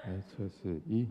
来测试一。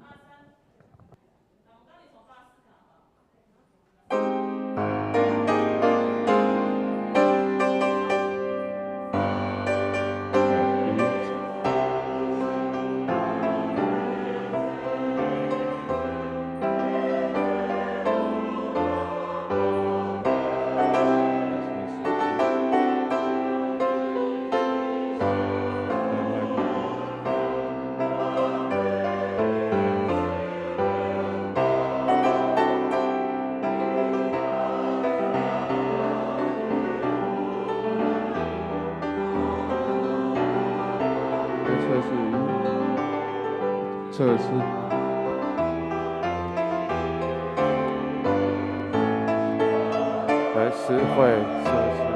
测试。来实惠测试。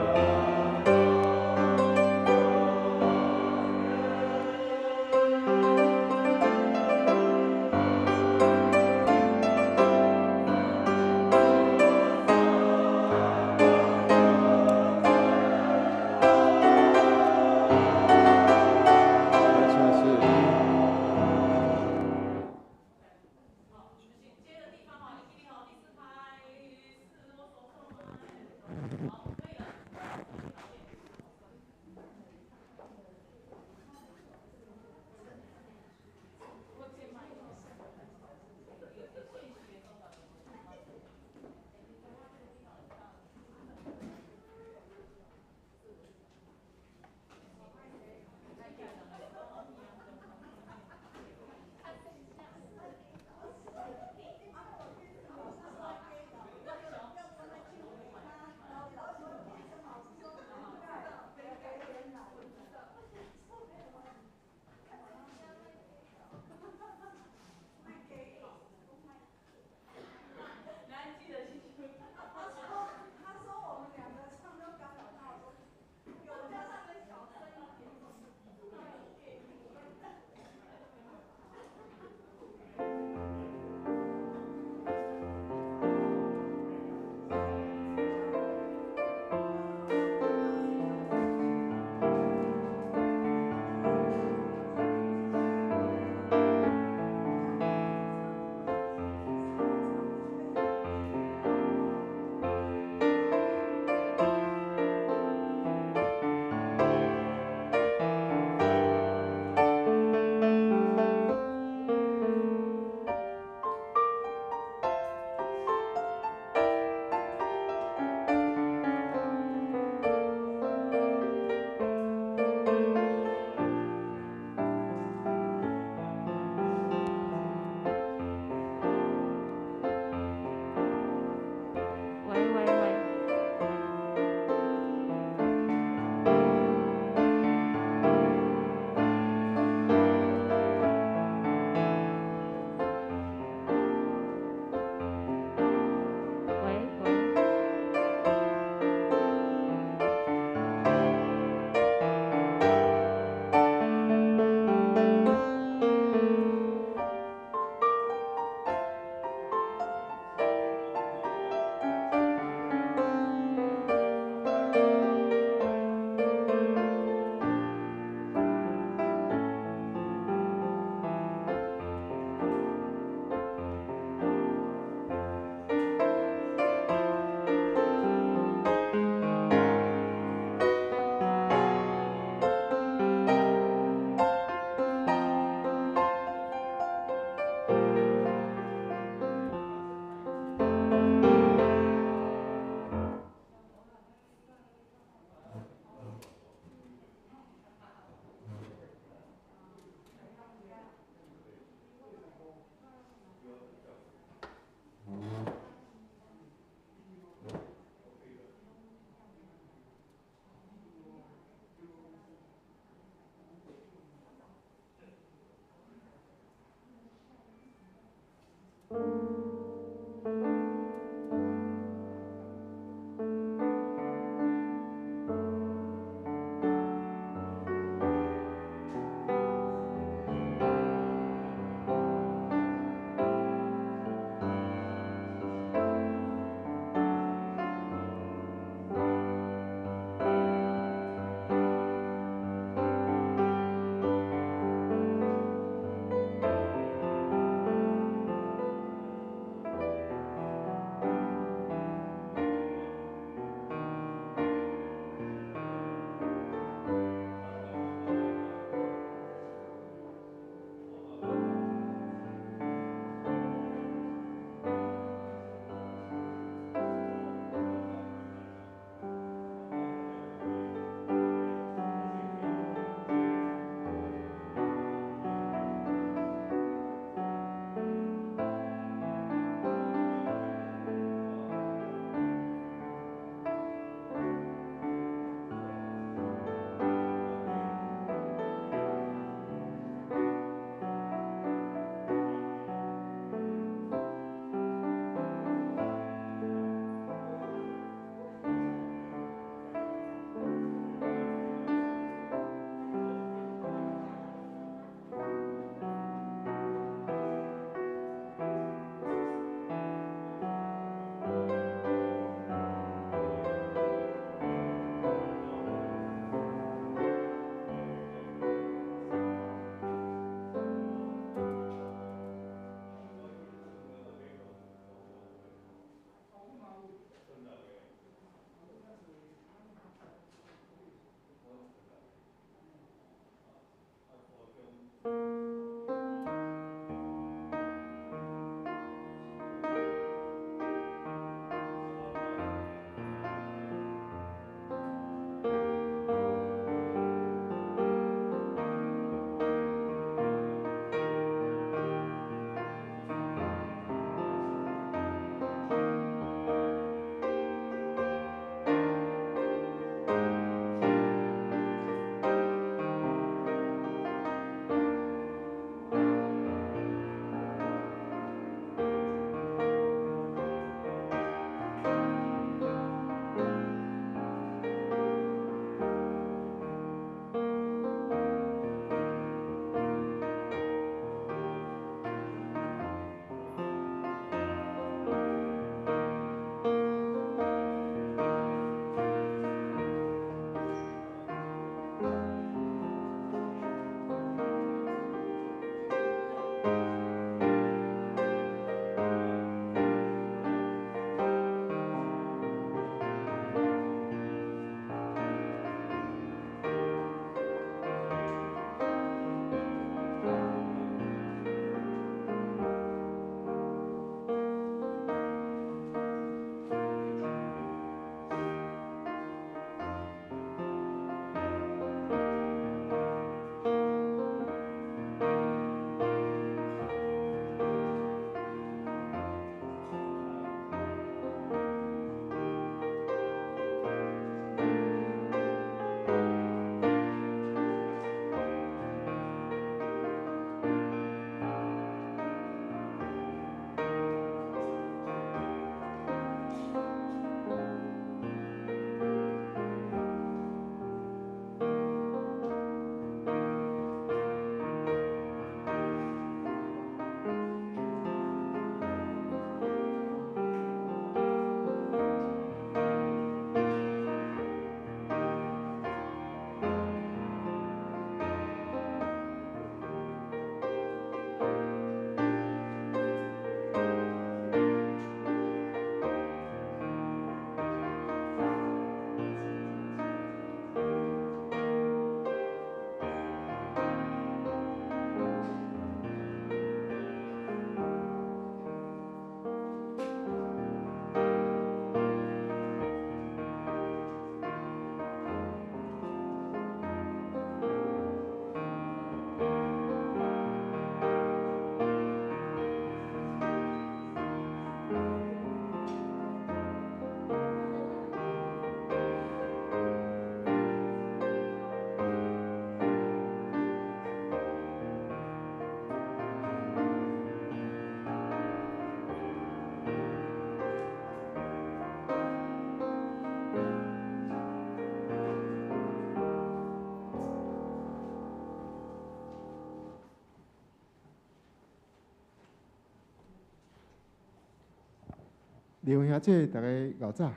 刘兄姐，大家熬早。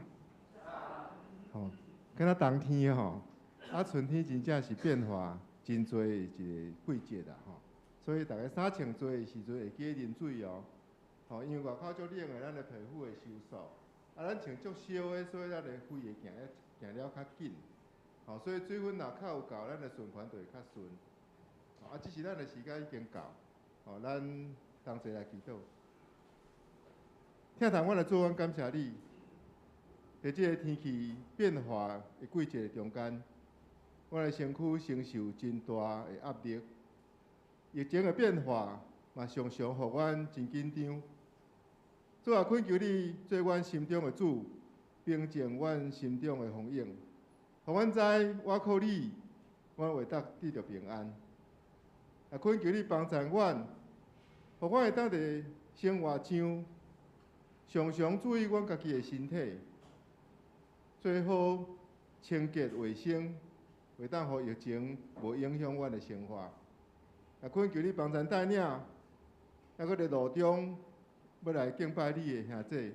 吼，敢若冬天吼，春天真正是变化真多一个季节啦吼，所以大家衫穿多的时阵会记得啉水哦。吼，因为外口足冷的，咱的皮肤会收缩。咱穿足烧的，所以咱的肺会行了较紧。吼，所以水分若较有够，咱的循环就会较顺。只是咱的时间已经到，吼，咱同齐来祈祷。听堂，我来做阮感谢你，在这个天气变化的季节中间，我的身躯承受真大的压力。疫情的变化嘛，常常互阮真紧张。主啊，恳求你做阮心中的主，平静阮心中的风涌，互阮知我靠你，阮会得到平安。也恳求你帮助阮，互阮会当伫生活上常常注意阮家己的身体，做好清洁卫生，会当互疫情无影响阮的生活。也恳求你帮助带领，还搁伫路中要来敬拜你的兄弟，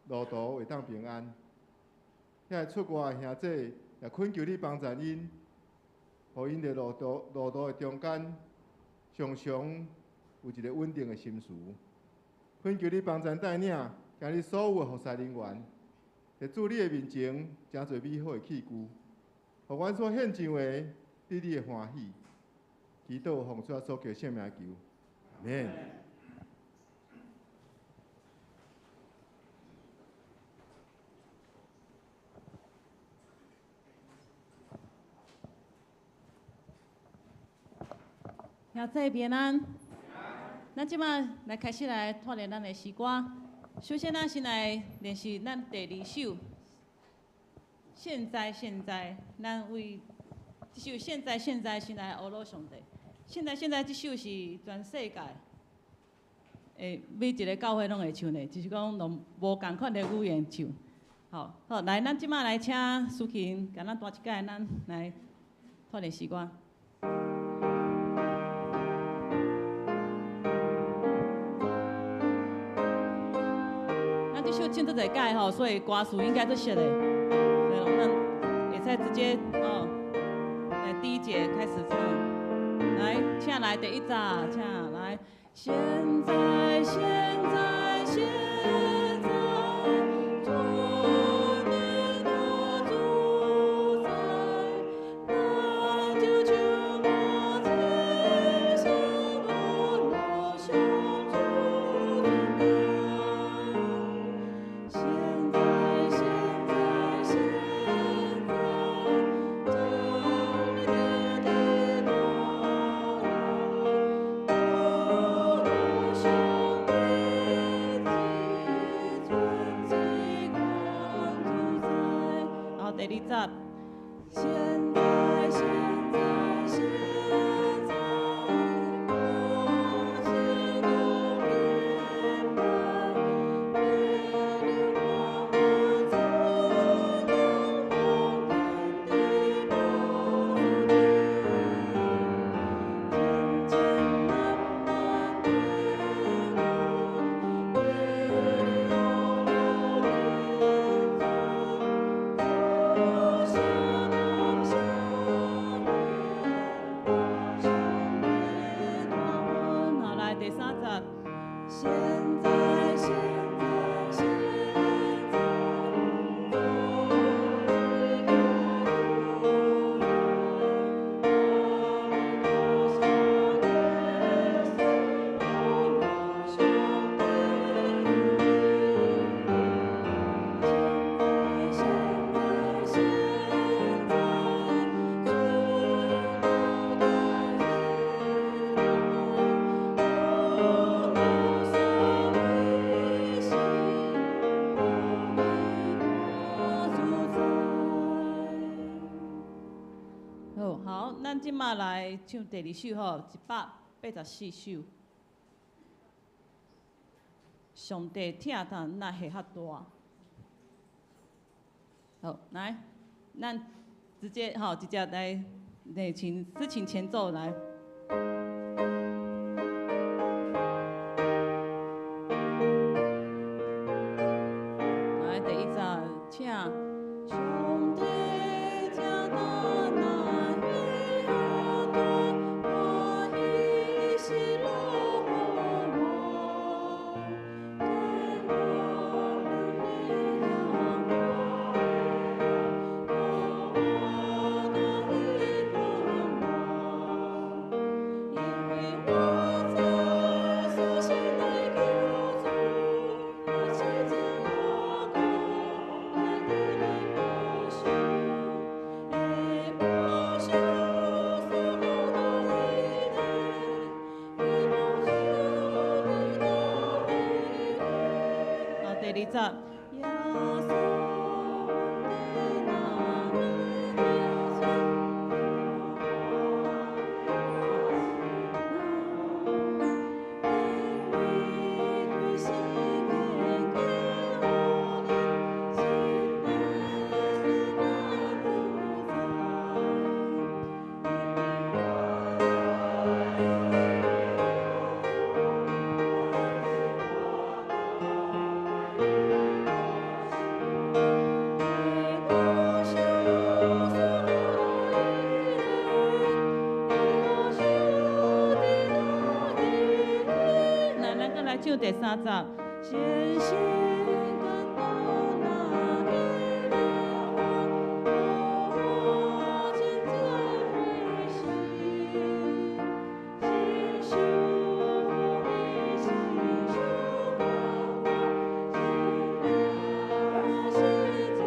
路途会当平安。遐出外的兄弟，也恳求你帮助因。互因伫路途的中间，常常有一个稳定的心思。恳求你帮助带领，今日所有的服侍人员，在主你的面前，诚侪美好的器具，互阮所献上的，对你的欢喜。祈祷奉主所求圣名求，阿免。兄弟平安，咱即马来开始来锻炼咱的诗歌。首先，咱先来练习咱第2首。现在，咱为这首现在先来阿罗上帝。现在这首是全世界每一个教会拢会唱的，就是讲用无共款的语言唱。好，来，咱即马来请苏琴甲咱弹一届，咱来锻炼诗歌。唱这个届吼，所以歌词应该都熟的，所以咱会使直接第1节开始唱。来，请来第1节，请来。现在，主你的主宰，那就求我在心中落胸处的第2节，现在，我心中明白，别留我走向光明的路途，渐渐慢慢的路，别留我远走。好，来第3节。现在，好，咱即马来唱第2首吼，184首。上帝疼咱那下遐大。好，来，咱直接来请司琴前奏来。第二十。唱第三集，谢谢感动那一个我真在回心，心胸的心胸我是真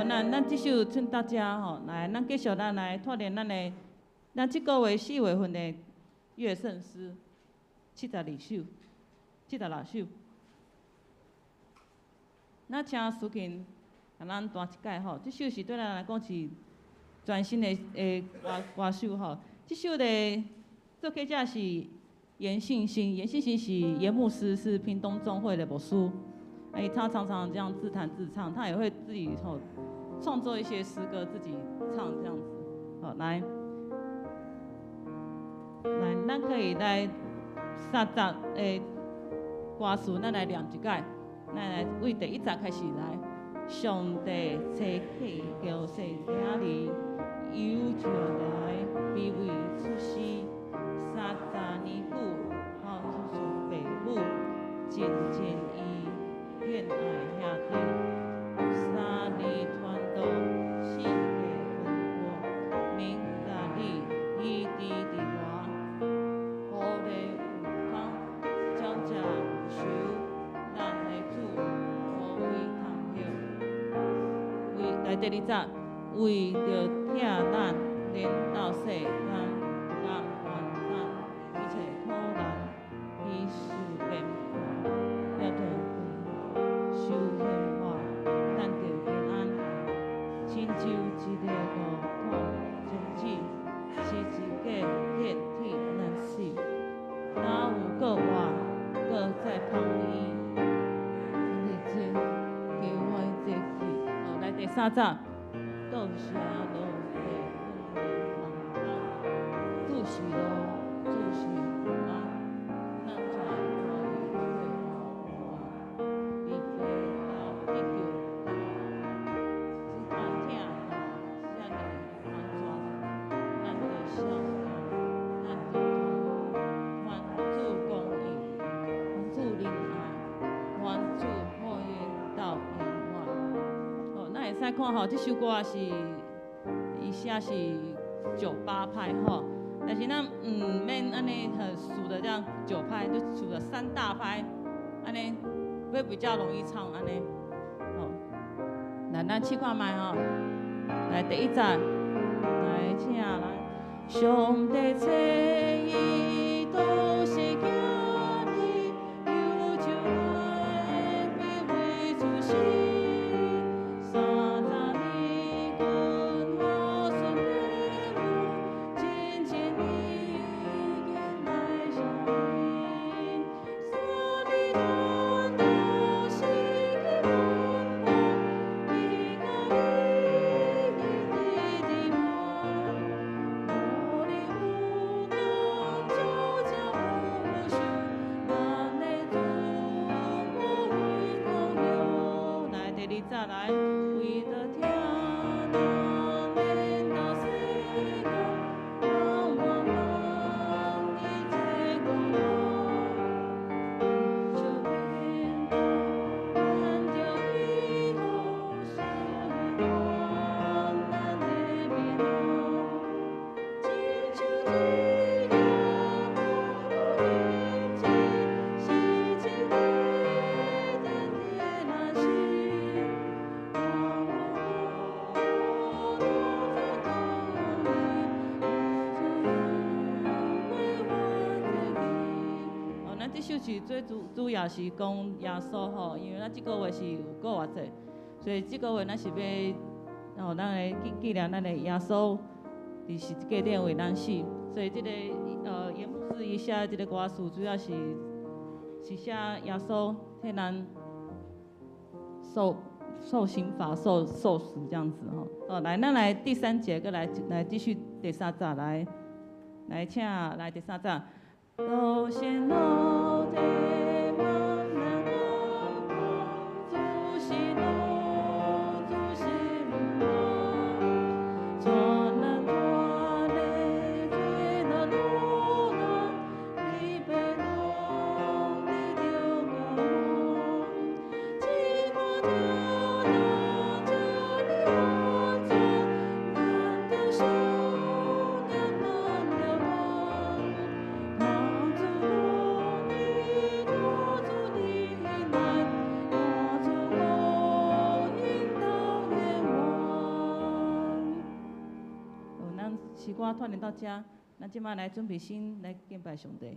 的，咱即首唱到遮吼，来，咱继续咱来拓展咱即个月4月份的乐圣诗72首、76首。咱请苏琴甲咱弹一解吼，即首是对咱来讲是全新的歌手吼。即首的作曲者是严信兴，严信兴是严牧师，是屏东中会的牧师。他常常这样自弹自唱，他也会自己创作一些诗歌，自己唱这样子。好，来，咱可以来30个歌词，咱来念一解。咱来为第1集开始来。上帝找起叫世仔里，有着来卑微出世，30年久，好出父母，渐渐伊愿爱兄弟。3日传道，4个分拨，明大理，伊伫伫外，好礼有空，鸟食有收，咱的主无位通晓。来第2集，为着疼咱，连到世间，人患难，一切苦难，伊受变化，也着受显化，咱着平安。亲像一个路途真子，是一个电梯难死，哪有个活，搁再芳伊，日子叫我节气。好，来第3集，倒车路地往往，注视路，注视安，咱才可以做好。离家到地球，一般听到啥物安怎，咱着孝顺，咱着团主公义，团主仁爱，团主好运到永远。好，咱会使看吼，这首歌是伊写是98拍吼，但是咱唔免安尼数的这样9拍，就数了3大拍，安尼会比较容易唱安尼。好，来咱试看卖吼，来第1集，来请来，上帝找伊都是囝儿，有就来卑微出世。再来，为着疼咱，连到世间，人患难，一切苦难，就变到咱着伊头受患难的面，亲像即首曲最主要是讲耶稣吼，因为咱即个月是有复活节，所以即个月咱是要咱来纪念咱的耶稣，伫十字架顶为咱死，所以即个严牧师伊写即个歌词，主要是写耶稣替咱受刑罚、受死这样子吼。来，咱来第3节，搁来继续第3节来请来第3节。都显露的梦然后，主喜怒，主喜怒，做那多累赘的路人，你被弄的丢个梦，寂寞的这里我走，难丢手，难丢梦。诗歌串联到这，咱即摆来准备先来敬拜上帝。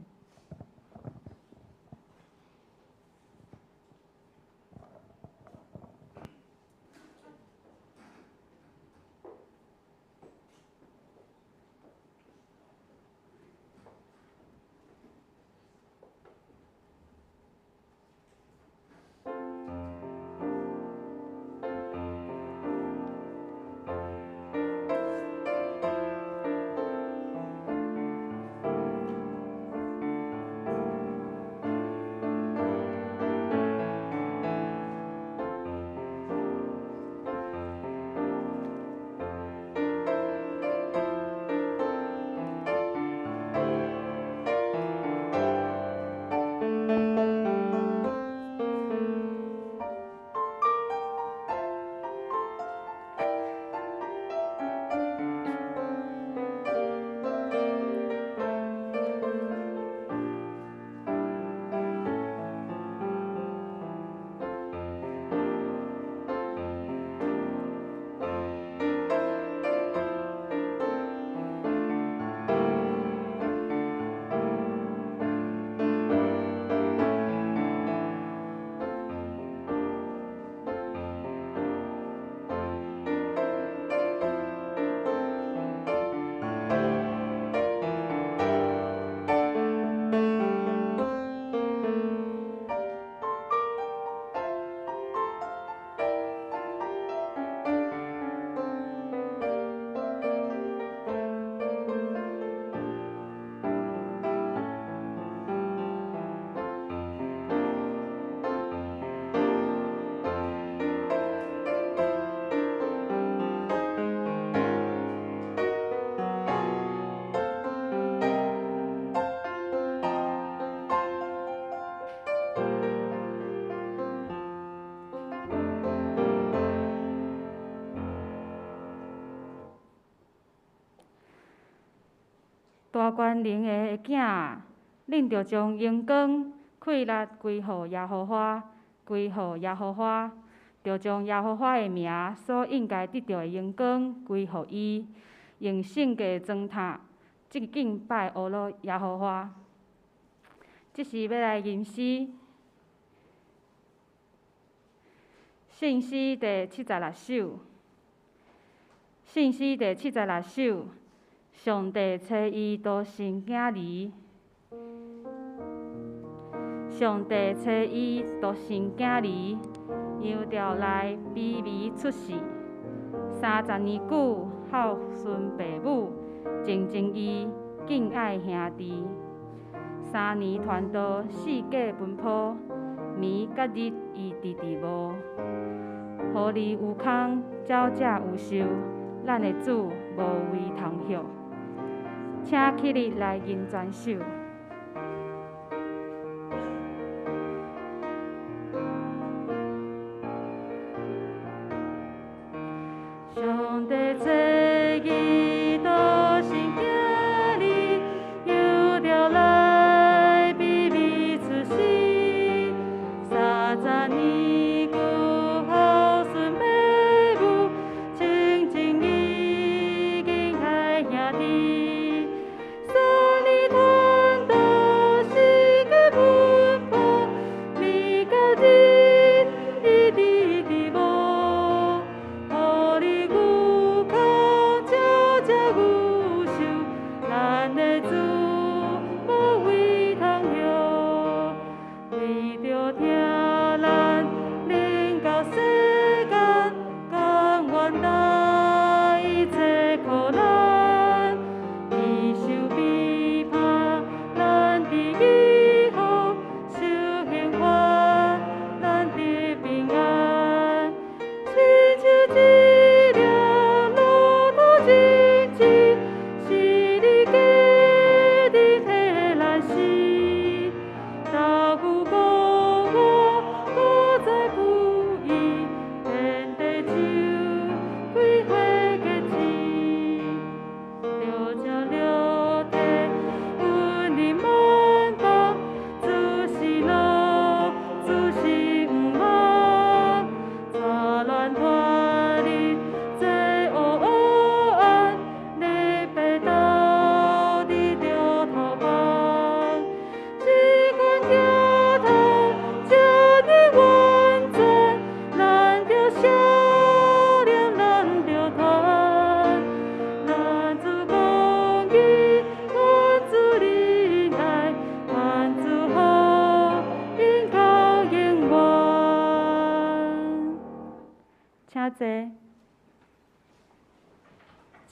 大官灵的囝，恁着将荣光气力归予耶和华，归予耶和华，着将耶和华的名所应该得到的荣光归予伊，用圣洁装塔，即敬拜乌罗耶和华。即是要来吟诗，圣诗第76首，圣诗第76首。上帝找伊独生囝儿，上帝找伊独生囝儿，羊条内卑微出世。30年久孝顺父母，静静伊敬爱兄弟。3年传道四界奔波，暝甲日伊直直无。予你有空，鸟者有寿，咱的主无位通歇。请起立来吟全首。上帝找伊独生囝儿，羊条内卑微出世，30年久孝顺父母，静静伊敬爱兄弟。3年传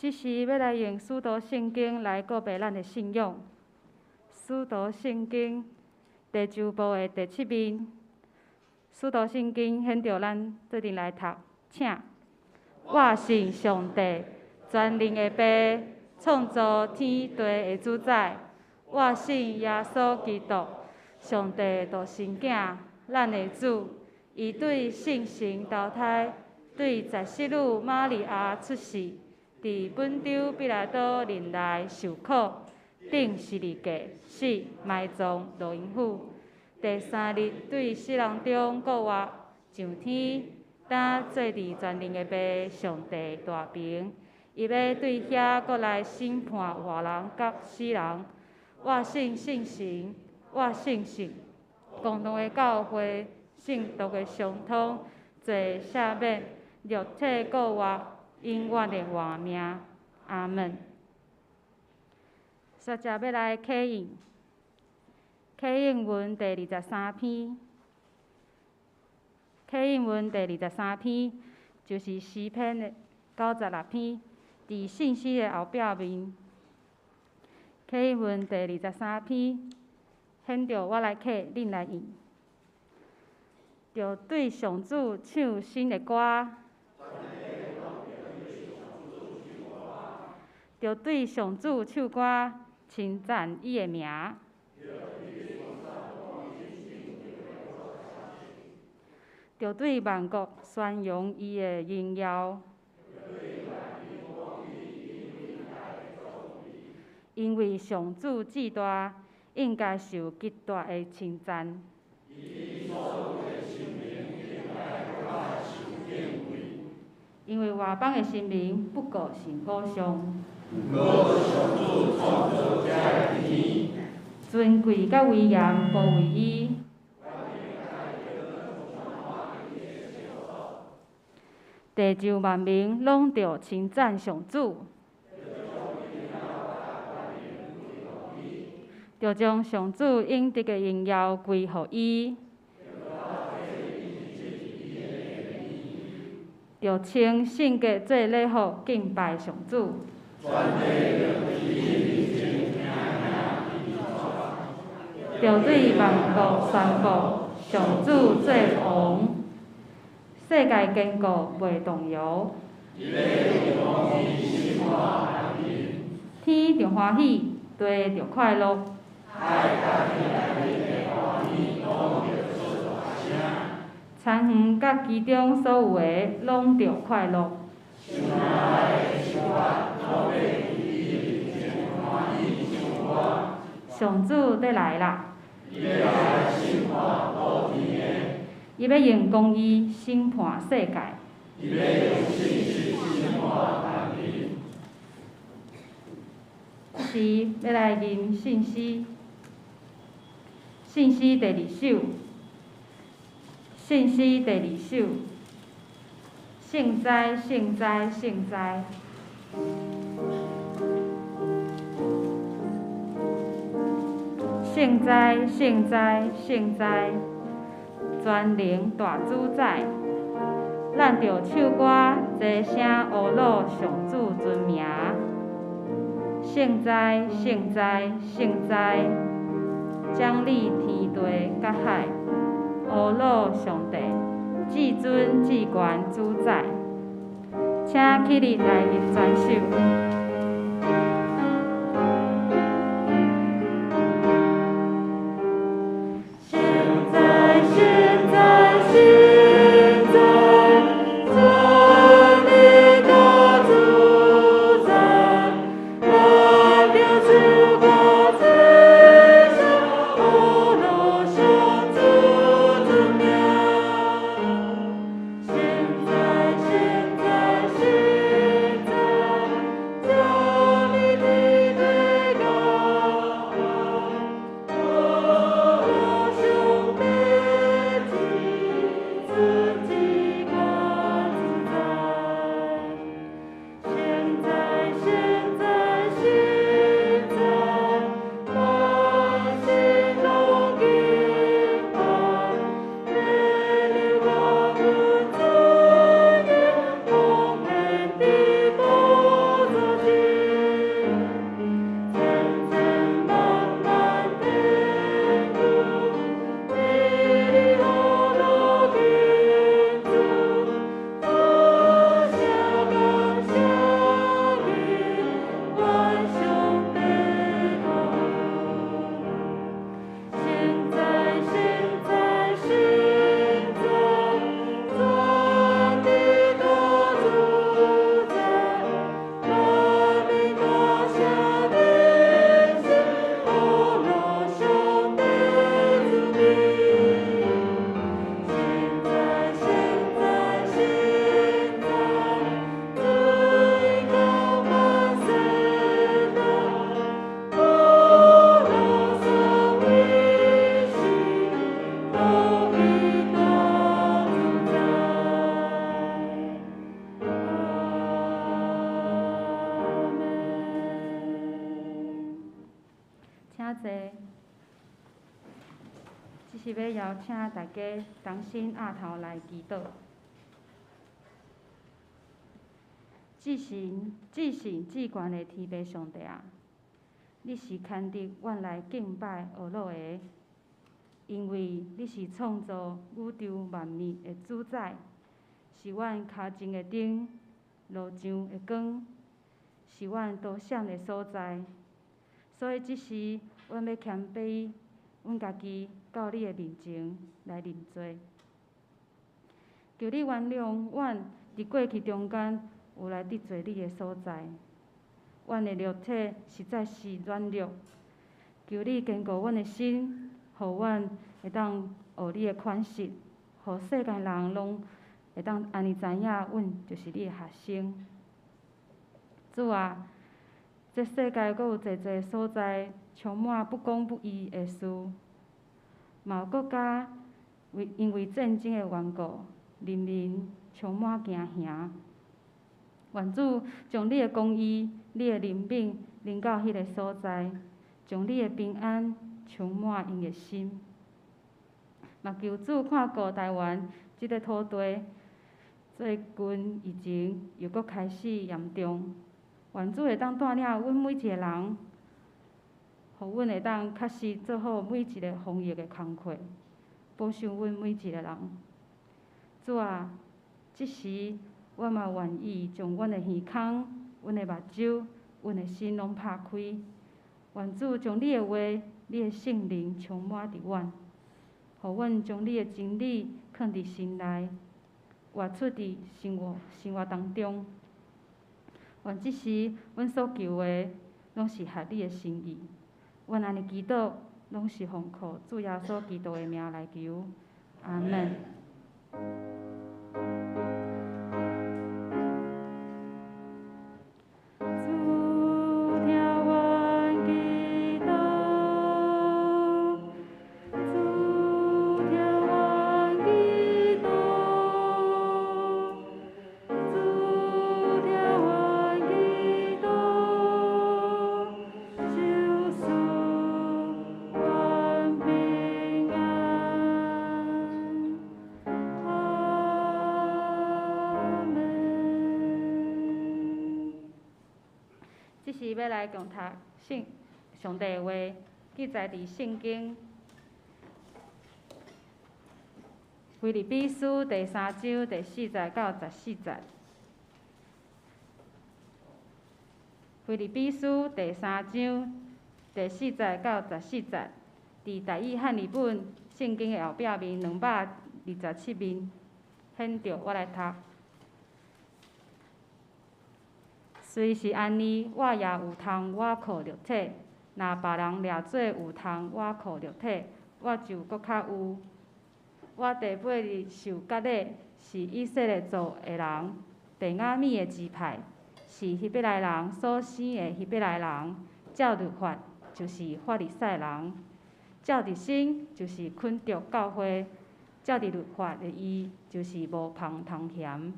即时要来用使徒圣经来告白咱的信仰。使徒圣经第9部的第7面，使徒圣经显着咱做阵来读，请。我信上帝，全能的爸，创造天地的主宰。我信耶稣基督，上帝独生囝，咱的主。伊对圣神投胎，对十世女玛利亚出世，伫本州彼拉多任内受苦，顶十字架死，埋葬，落阴府。第3日对死人中复活，上天，当坐伫全能的爸上帝大屏。伊要对遐搁来审判活人甲死人。我信圣神，我信神，共同的教会。圣道的相通，罪赦免，肉体复活，永远的活命。阿门。接着要来启应，启应文第23篇。启应文第23篇就是诗篇的96篇，伫信息的后壁面。启应文第23篇，显着我来启，恁来应。着对上主唱新的歌，着对上主唱歌，称赞伊的名，着对万国宣扬伊的荣耀，因为上主至大，应该受极大的称赞。因为外邦的神明不过是偶像，尊贵甲威严无为伊，地上万民拢着称赞上主，着将上主应得的荣耀归予伊。着称圣洁做礼服敬拜上主，着对万国宣布上主做王，世界坚固袂动摇，天着欢喜，地着快乐。田园甲其中所有的，拢着快乐。上主要来啦！伊要用公义审判世界。是要来念信息，信息第2首。信息第2首，圣哉，圣哉，圣哉！圣哉，圣哉，圣哉！全能大主宰，咱着唱歌，齐声阿罗上主尊名。圣哉，圣哉，圣哉！掌理天地甲海。阿罗上帝，至尊至权主宰，请起立来念全首。现在，现在，现在，全能大主宰，咱着唱歌齐声阿罗上主。现在，请坐。即是要邀请大家同心压头来祈祷。至神至悬的天父上帝啊，你是牵得阮来敬拜学老的，因为你是创造宇宙万物的主宰，是阮脚前的灯，路上的光，是阮导闪的所在。所以即时，阮要谦卑阮家己到你的面前来认罪，求你原谅阮伫过去中间有来得罪你的所在。阮的肉体实在是软弱，求你坚固阮的心，互阮会当学你的款式，互世间人拢会当安尼知影，阮就是你的学生。主啊，这世界阁有侪侪所在充满不公不义的事，嘛有国家因为战争的缘故，人民充满惊吓。愿主将你的公义、你的怜悯临到迄个所在，将你的平安充满因的心。嘛求主看顾台湾即个土地，最近疫情又阁开始严重。愿主会当带领阮每一个人，互阮会当确实做好每一个防疫的工作，保守阮每一个人。主啊，即时我嘛愿意将阮的耳孔、阮的目睭、阮的心拢拍开，愿主将你的话、你的圣灵充满伫阮，互阮将你的真理藏伫心内，活出伫生活当中。愿即时阮所求的，拢是合你的心意。阮安尼祈祷，拢是奉靠主耶稣基督的名来求，阿门。要来共读上帝的话，记载伫圣经腓立比书第3章第4节到14节。腓立比书第3章第4节到14节，伫台语汉语本圣经的后壁面227面，显着我来读。虽是安尼，我也有通倚靠肉体。若别人掠做有通倚靠肉体，我就搁较有。我第8日受割礼，是以色列族的人，便雅悯的支派，是希伯来人所生的希伯来人。照律法就是法利赛人，照着心就是昆德教会，照着律法的义就是无芳通嫌。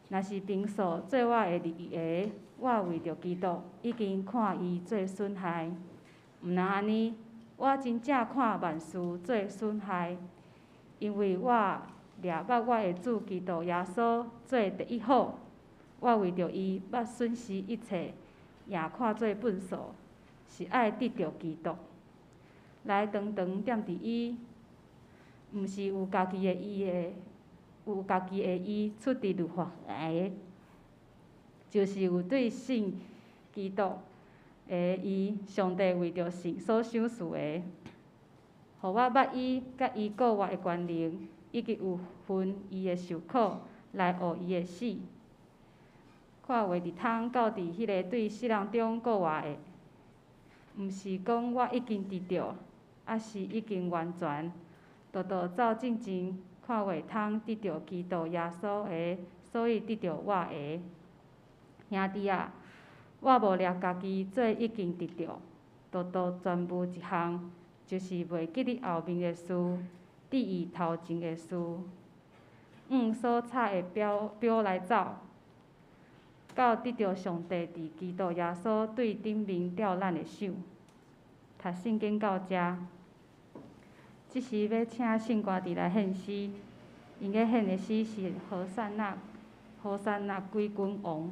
若是平素做我的利益，我为着基督已经看伊做损害。毋但安尼，我真正看万事做损害，因为我掠捌我的主基督耶稣做第一好。我为着伊捌损失一切，也看做粪扫，是爱得着基督，来长长踮伫伊，毋是有家己的意出伫律法的，就是有对信基督的伊，上帝为着神所赏赐的，互我捌伊甲伊国外的权能，以及有份伊的受苦，来学伊的死，看话伫通到伫迄个对世人中国外的，毋是讲我已经得着，还是已经完全，道走正前。看话通得着基督耶稣的，所以得着我的。兄弟啊，我无掠家己做已经得着，全部一项，就是袂记你后面的事，注意头前的事。所插的标来走，到得着上帝伫基督耶稣对顶面吊咱的手。读圣经到遮。即时要请圣歌伫来献诗，因个献的诗是何善那归君王。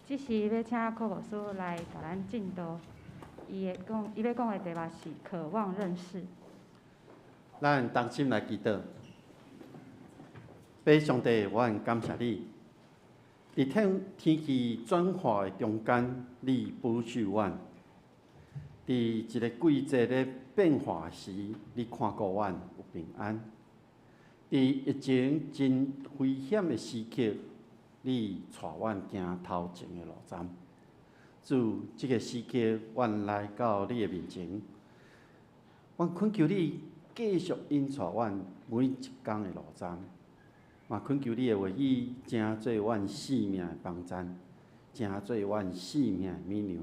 即时要请柯牧师来甲咱进道。伊要讲的题目是渴望认识。咱同心来祈祷，父上帝，我很感谢你，伫天气转化的中间，你保守阮；伫一个季节的变化时，你看顾阮有平安；伫疫情真危险的时刻，你带阮行头前的路站。主，这个时刻，阮来到你的面前，阮恳求你继续引带阮每一天的路站，嘛恳求你的话语，成做阮生命的帮站，成做阮生命的美娘。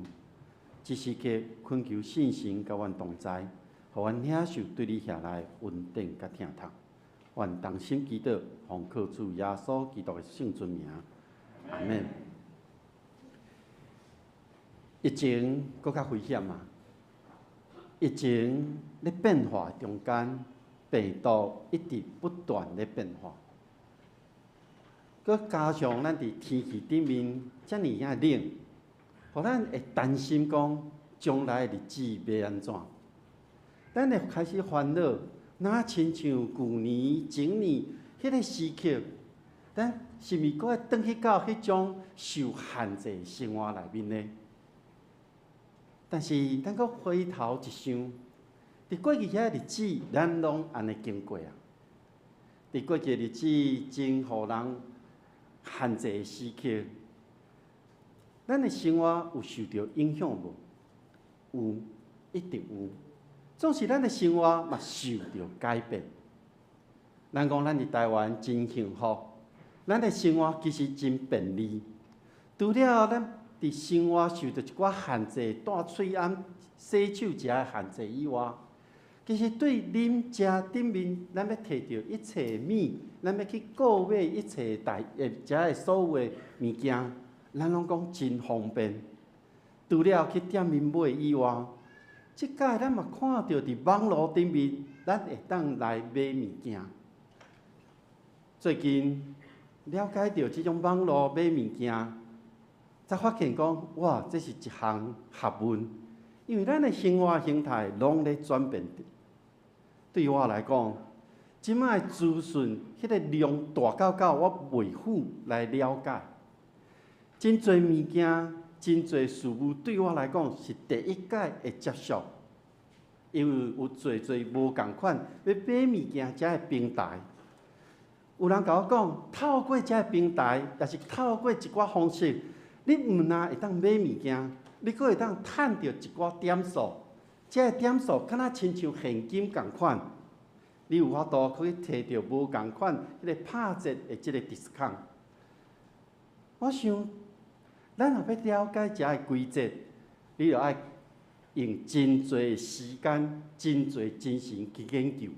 这时刻，恳求圣神甲阮同在，互阮领受对你下来稳定甲疼痛。阮同心祈祷，奉靠主耶稣基督的圣尊名，阿门。疫情搁较危险嘛？疫情咧变化中间，病毒一直不断咧变化，搁加上咱伫天气顶面遮尔啊冷，互咱会担心讲将来的日子要安怎？咱会开始烦恼，哪亲像旧年、前年迄个时刻，咱是毋是搁会转去到迄种受限制的生活内面呢？但是，咱搁回头一想，伫过去遐日子，咱拢安尼经过啊。伫过去日子，真互人限制的时刻，咱的生活有受到影响无？有，一定有。总是咱的生活嘛受到改变。咱讲咱伫台湾真幸福，咱的生活其实真便利。除了咱伫生活受到一寡限制，戴喙安、洗手食的限制以外，其实对饮食顶面，咱要摕到一切米，咱要去购买一切食的所有的物件，咱拢讲真方便。除了去店面买以外，即届咱嘛看到伫网络顶面，咱会当来买物件。最近了解到即种网络买物件。才发现讲，哇，这是一项学问，因为咱的生活形态拢咧转变。对我来讲，即摆资讯迄个量大到我袂赴来了解。真侪物件、真侪事物，对我来讲是第一届会接受，因为有侪无共款要买物件遮个平台。有人甲我讲，透过遮个平台，也是透过一寡方式。你毋但会当买物件，你阁会当趁到一寡点数，这个点数敢若亲像现金共款，你有法度可以摕到无共款迄个拍折的即个 discount。我想，咱若要了解这个规则，你就爱用真侪的时间、真侪精神去研究。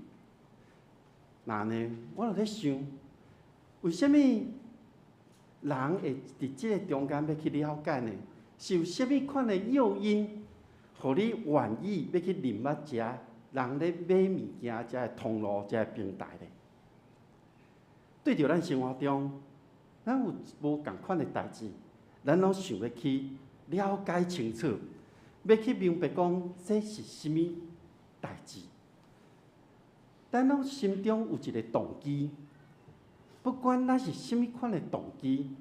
那呢，我就咧想，为什么？人会伫即个中间要去了解呢？是有啥物款的诱因，互你愿意要去认捌遮人咧买物件遮个通路、遮个平台呢？对着咱生活中，咱有无共款的代志，咱拢想要去了解清楚，要去明白讲这是啥物代志。咱拢心中有一个动机。不管咱是啥物款的动机，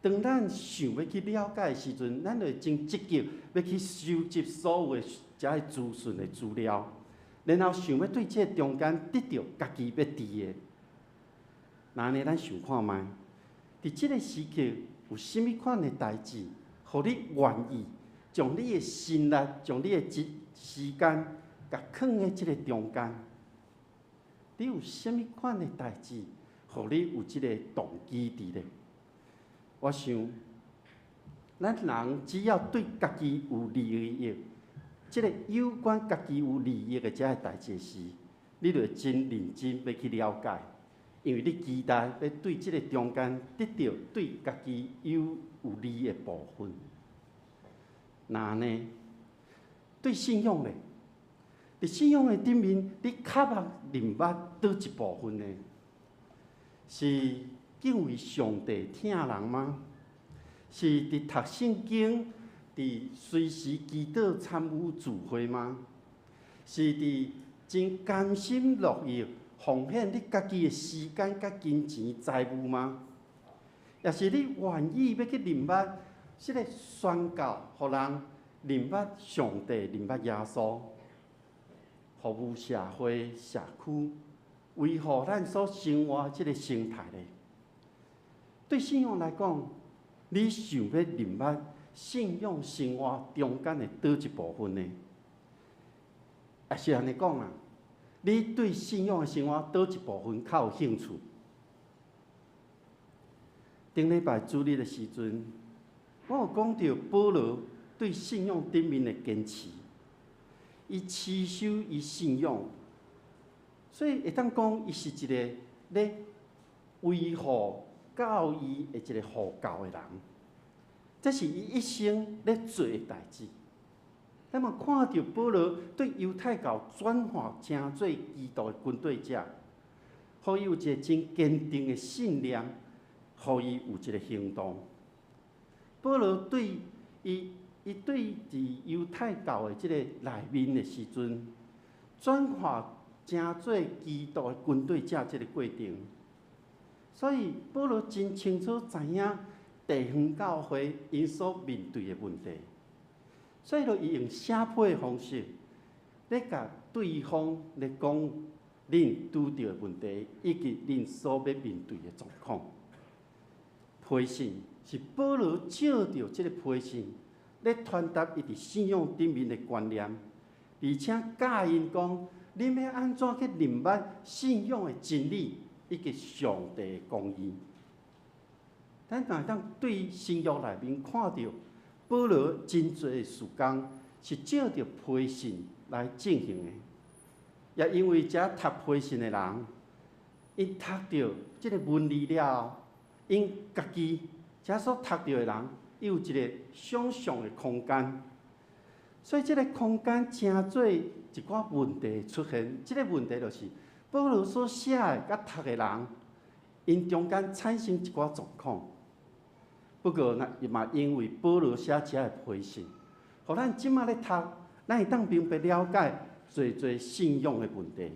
当咱想要去了解的时阵，咱就会真积极要去收集所有的遮个资讯的资料，然后想要对这中间得到家己要知的。那安尼咱想看觅，伫即个时刻有啥物款的代志，互你愿意将你的心力、将你的时间，甲放在即个中间？你有啥物款的代志？互你有即个动机伫咧，我想，咱人只要对家己有利益，即个有关家己有利益的遮个代志时，你就真认真要去了解，因为你期待要对即个中间得到对家己有利的部分。那呢，对信仰咧，伫信仰的顶面，你较望认捌倒一部分呢？是敬畏上帝、疼人吗？是伫读圣经、伫随时祈祷参与聚会吗？是伫真甘心乐意奉献你家己的时间、甲金钱、财物吗？也是你愿意要去认捌即个宣告，互人认捌上帝、认捌耶稣，服务社会、社区，维护咱所生活即个生态呢？对信仰来讲，你想要认捌信仰生活中间的倒一部分呢？也是安尼讲啦，你对信仰的生活倒一部分较有兴趣？顶礼拜主日的时阵，我有讲到保罗对信仰顶面的坚持，伊持守伊信仰，所以会当讲伊是一个咧维护教义的一个护教的人，这是伊一生咧做的代志。咱嘛看到保罗对犹太教转化成做基督的军队者，互伊有一个真坚定的信念，互伊有一个行动。保罗对伊对伫犹太教的即个内面的时阵，转化成做基督的军队者即个过程。所以保罗真清楚知影地方教会因所面对的问题。所以，就伊用写批的方式，咧甲对方咧讲恁拄到的问题，以及恁所要面对的状况。批信是保罗照着即个批信，咧传达伊伫信仰顶面的观念，而且教因讲，恁要安怎去认捌信仰的真理，以及上帝的公义。咱若当对新约内面看到。保罗真侪的事工是照着批信来进行的，也因为遮读批信的人，因读到即个文理了后，因家己遮所读到的人，有一个想象的空间，所以即个空间真做一寡问题出现。即个问题就是保罗所写的甲读的人，因中间产生一寡状况。不过，也嘛因为保罗写遮的批信，互咱即马咧读，咱会当明白了解侪信仰的问题。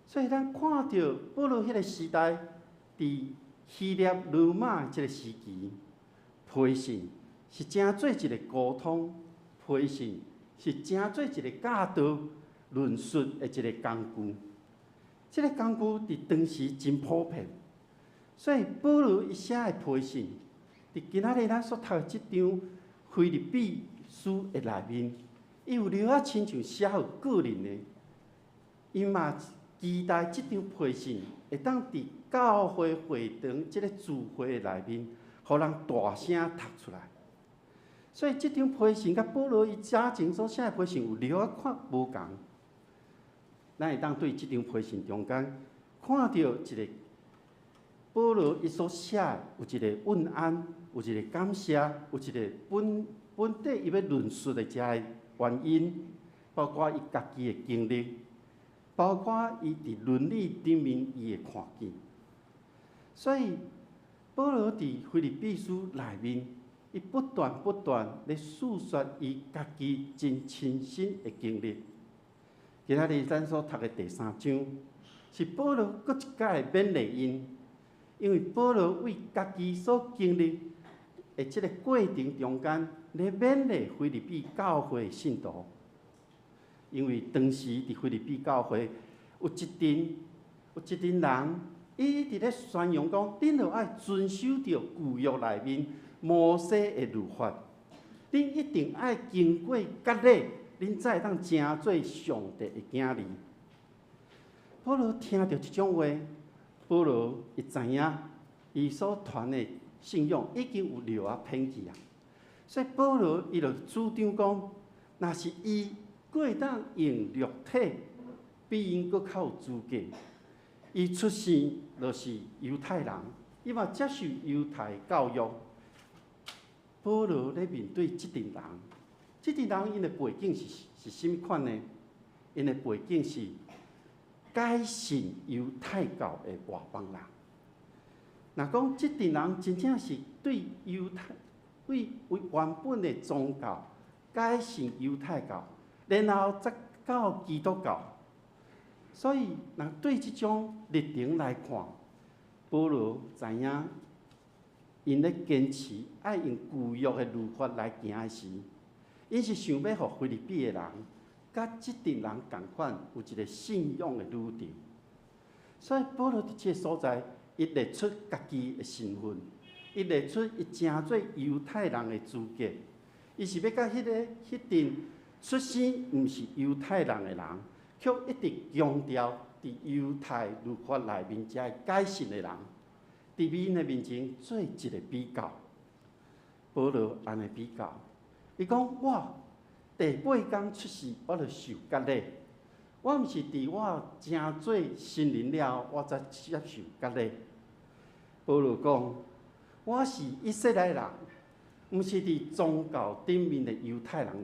所以，咱看到保罗迄个时代，伫希腊、罗马即个时期，批信是真做一个沟通，批信是真做一个教导、论述的一个工具。即个工具伫当时真普遍，所以保罗伊写的批信。伫今仔日咱所读的即张腓立比书的内面，伊有留啊亲像写予个人的，伊嘛期待即张批信会当伫教会会堂即个聚会的内面，互人大声读出来。所以即张批信甲保罗伊早前所写的批信有留啊看无共，咱会当对即张批信中间看到一个保罗伊所写有一个问安。有一个感谢，有一个本底伊要论述的遮个原因，包括伊家己的经历，包括伊伫伦理顶面伊的看见。所以保罗伫腓立比书内面，伊不断咧诉说伊家己真亲身的经历。今仔日咱所读的第3章，是保罗搁一届的勉励因，因为保罗为家己所经历。在即个过程中间，咧勉励腓立比教会的信徒，因为当时伫腓立比教会有一群人，伊伫咧宣扬讲，恁著爱遵守着旧约内面摩西的律法，恁一定爱经过割礼，恁才会当成做上帝的囝儿。保罗听到即种话，保罗伊知影伊所传的。信仰已经有留啊偏去啊，所以保罗伊就主张讲，若是伊佫会当用肉体，比因佫较有资格。伊出生就是犹太人，伊嘛接受犹太教育。保罗咧面对即群人因的背景是甚物款呢？因的背景是改信犹太教的外邦人。若讲即群人真正是对为原本的宗教改成犹太教，然后再到基督教。所以，若对即种历程来看，保罗知影，因咧坚持爱用旧约的律法来行的时，因是想要互菲律比的人，甲即阵人共款，有一个信仰的旅程。所以，保罗伫即个所在，伊列出家己的身份，伊列出伊正做犹太人的资格。伊是要甲迄阵出生毋是犹太人的人，却一直强调伫犹太律法内面才会改信的人，伫因的面前做一个比较。保罗安尼比较，伊讲我第8天出世，我就受割礼。我毋是伫我正做新人了，我才接受割礼。保罗讲，我是以色列人，毋是伫宗教顶面的犹太人尔，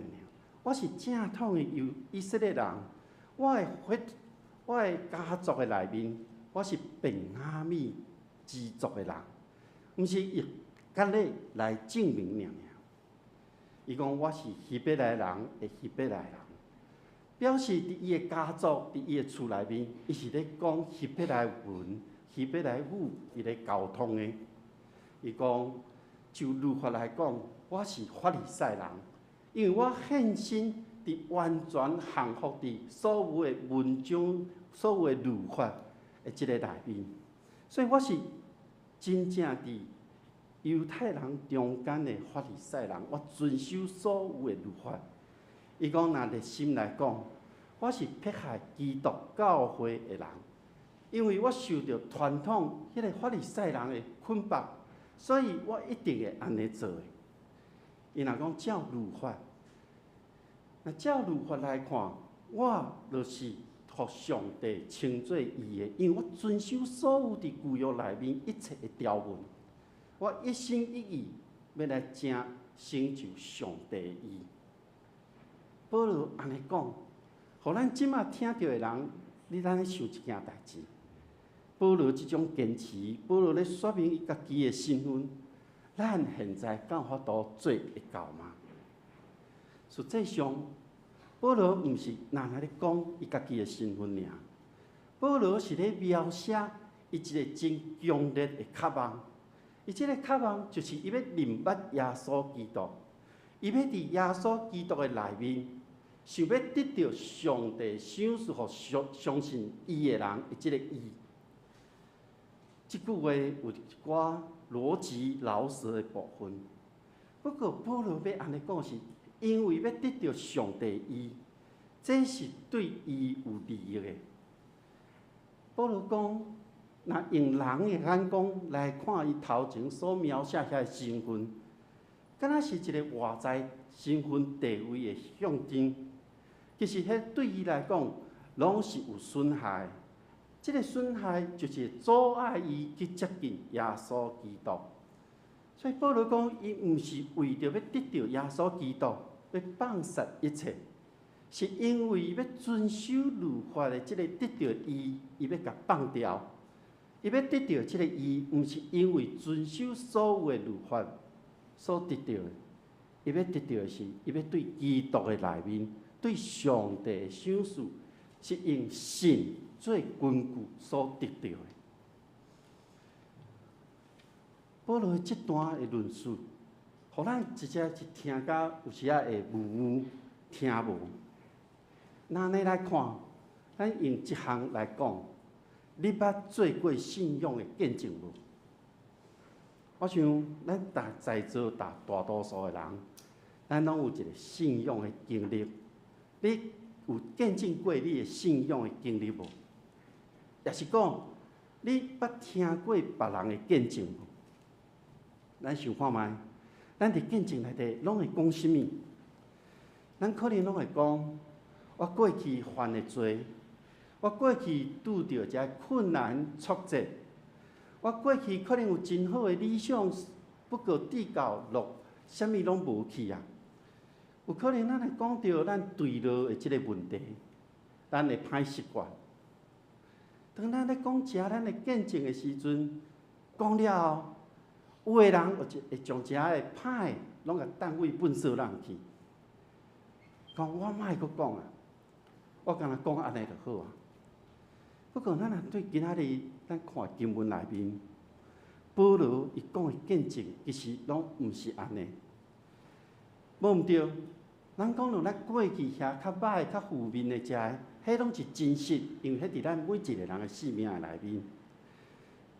我是正统的以色列人。我的家族的内面，我是便雅悯支族的人，毋是以割礼来证明尔。伊讲我是希伯来人的希伯来人。表示伫伊的家族，伫伊的厝内面，伊是咧讲希伯来文、希伯来语，伊咧沟通的。伊讲就律法来讲，我是法利赛人，因为我献身伫完全降服伫所有的文章、所有的律法的即个内面，所以我是真正伫犹太人中间的法利赛人，我遵守所有的律法。伊讲，若热心来讲，我是迫害基督教会的人，因为我受到传统迄个法利赛人的捆绑，所以我一定会安尼做的。伊若讲照律法，那照律法来看，我就是互上帝称作义的，因为我遵守所有伫旧约内面一切的条文，我一心一意要来成就上帝的义。保罗安尼讲，互咱即马听到的人，你咱咧想一件代志。保罗即种坚持，保罗咧说明伊家己的身份，咱现在敢有法度做会到吗？实际上，保罗毋是单咧讲伊家己的身份尔，保罗是咧描写伊一个真强烈的渴望。伊即个渴望就是伊要认捌耶稣基督，伊要伫耶稣基督的内面。想要得到上帝赏赐互相信伊的人的即个义，即句话有一寡逻辑老实的部分。不过保罗要安尼讲，是因为要得到上帝的义，这是对伊有利益的。保罗讲，若用人的眼光来看伊头前所描写遐身份，敢若是一个外在身份地位的象征。其实，迄对伊来讲，拢是有损害。即个损害就是阻碍伊去接近耶稣基督。所以保罗讲，伊毋是为着要得到耶稣基督，要放杀一切，是因为伊要遵守律法的即个得到伊，伊要甲放掉。伊要得到即个义，毋是因为遵守所有的律法所得到的，伊要得到的是，伊要对基督的内面。对上帝的赏赐是用信做根据所得到的。保罗这段的论述，互咱直接是听甲有时仔会糊听无。那安尼来看，咱用一项来讲，你捌做过信仰的见证无？我想咱在座大多数的人，咱拢有一个信仰的经历。你有见证过你的信仰的经历无？也是讲，你捌听过别人的见证无？咱想看觅，咱伫见证内底拢会讲啥物？咱可能拢会讲，我过去犯的罪，我过去拄着一困难挫折，我过去可能有真好的理想，不过至到落，啥物拢无去啊！有可能咱会讲到咱对落的即个问题，咱的歹习惯。当咱咧讲食咱的见证的时阵，讲了后，有的人会将食的歹拢甲单位粪扫人去。讲我莫阁讲啊，我干那讲安尼就好啊。不过咱若对今仔日咱看经文内面，保罗伊讲的见证，其实拢毋是安尼。无毋对，咱讲到咱过去遐较歹、较负面的遮个，迄拢是真实，因为迄伫咱每一个人的生命内面。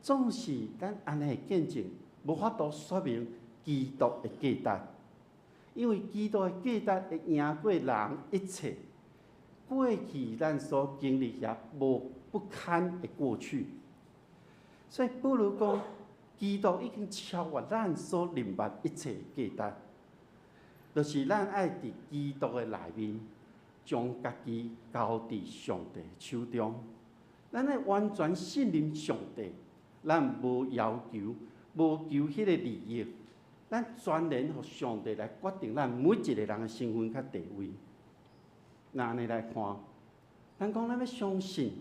总是咱安尼的见证，无法度说明基督的价值，因为基督的价值会赢过人一切。过去咱所经历遐无不堪的过去，所以保罗讲，基督已经超越咱所明白一切的价值，就是咱爱伫基督的内面，将家己交伫上帝手中，咱爱完全信任上帝。咱无要求，无求迄个利益，咱全然互上帝来决定咱每一个人的身份甲地位。那安尼来看，咱讲咱要相信，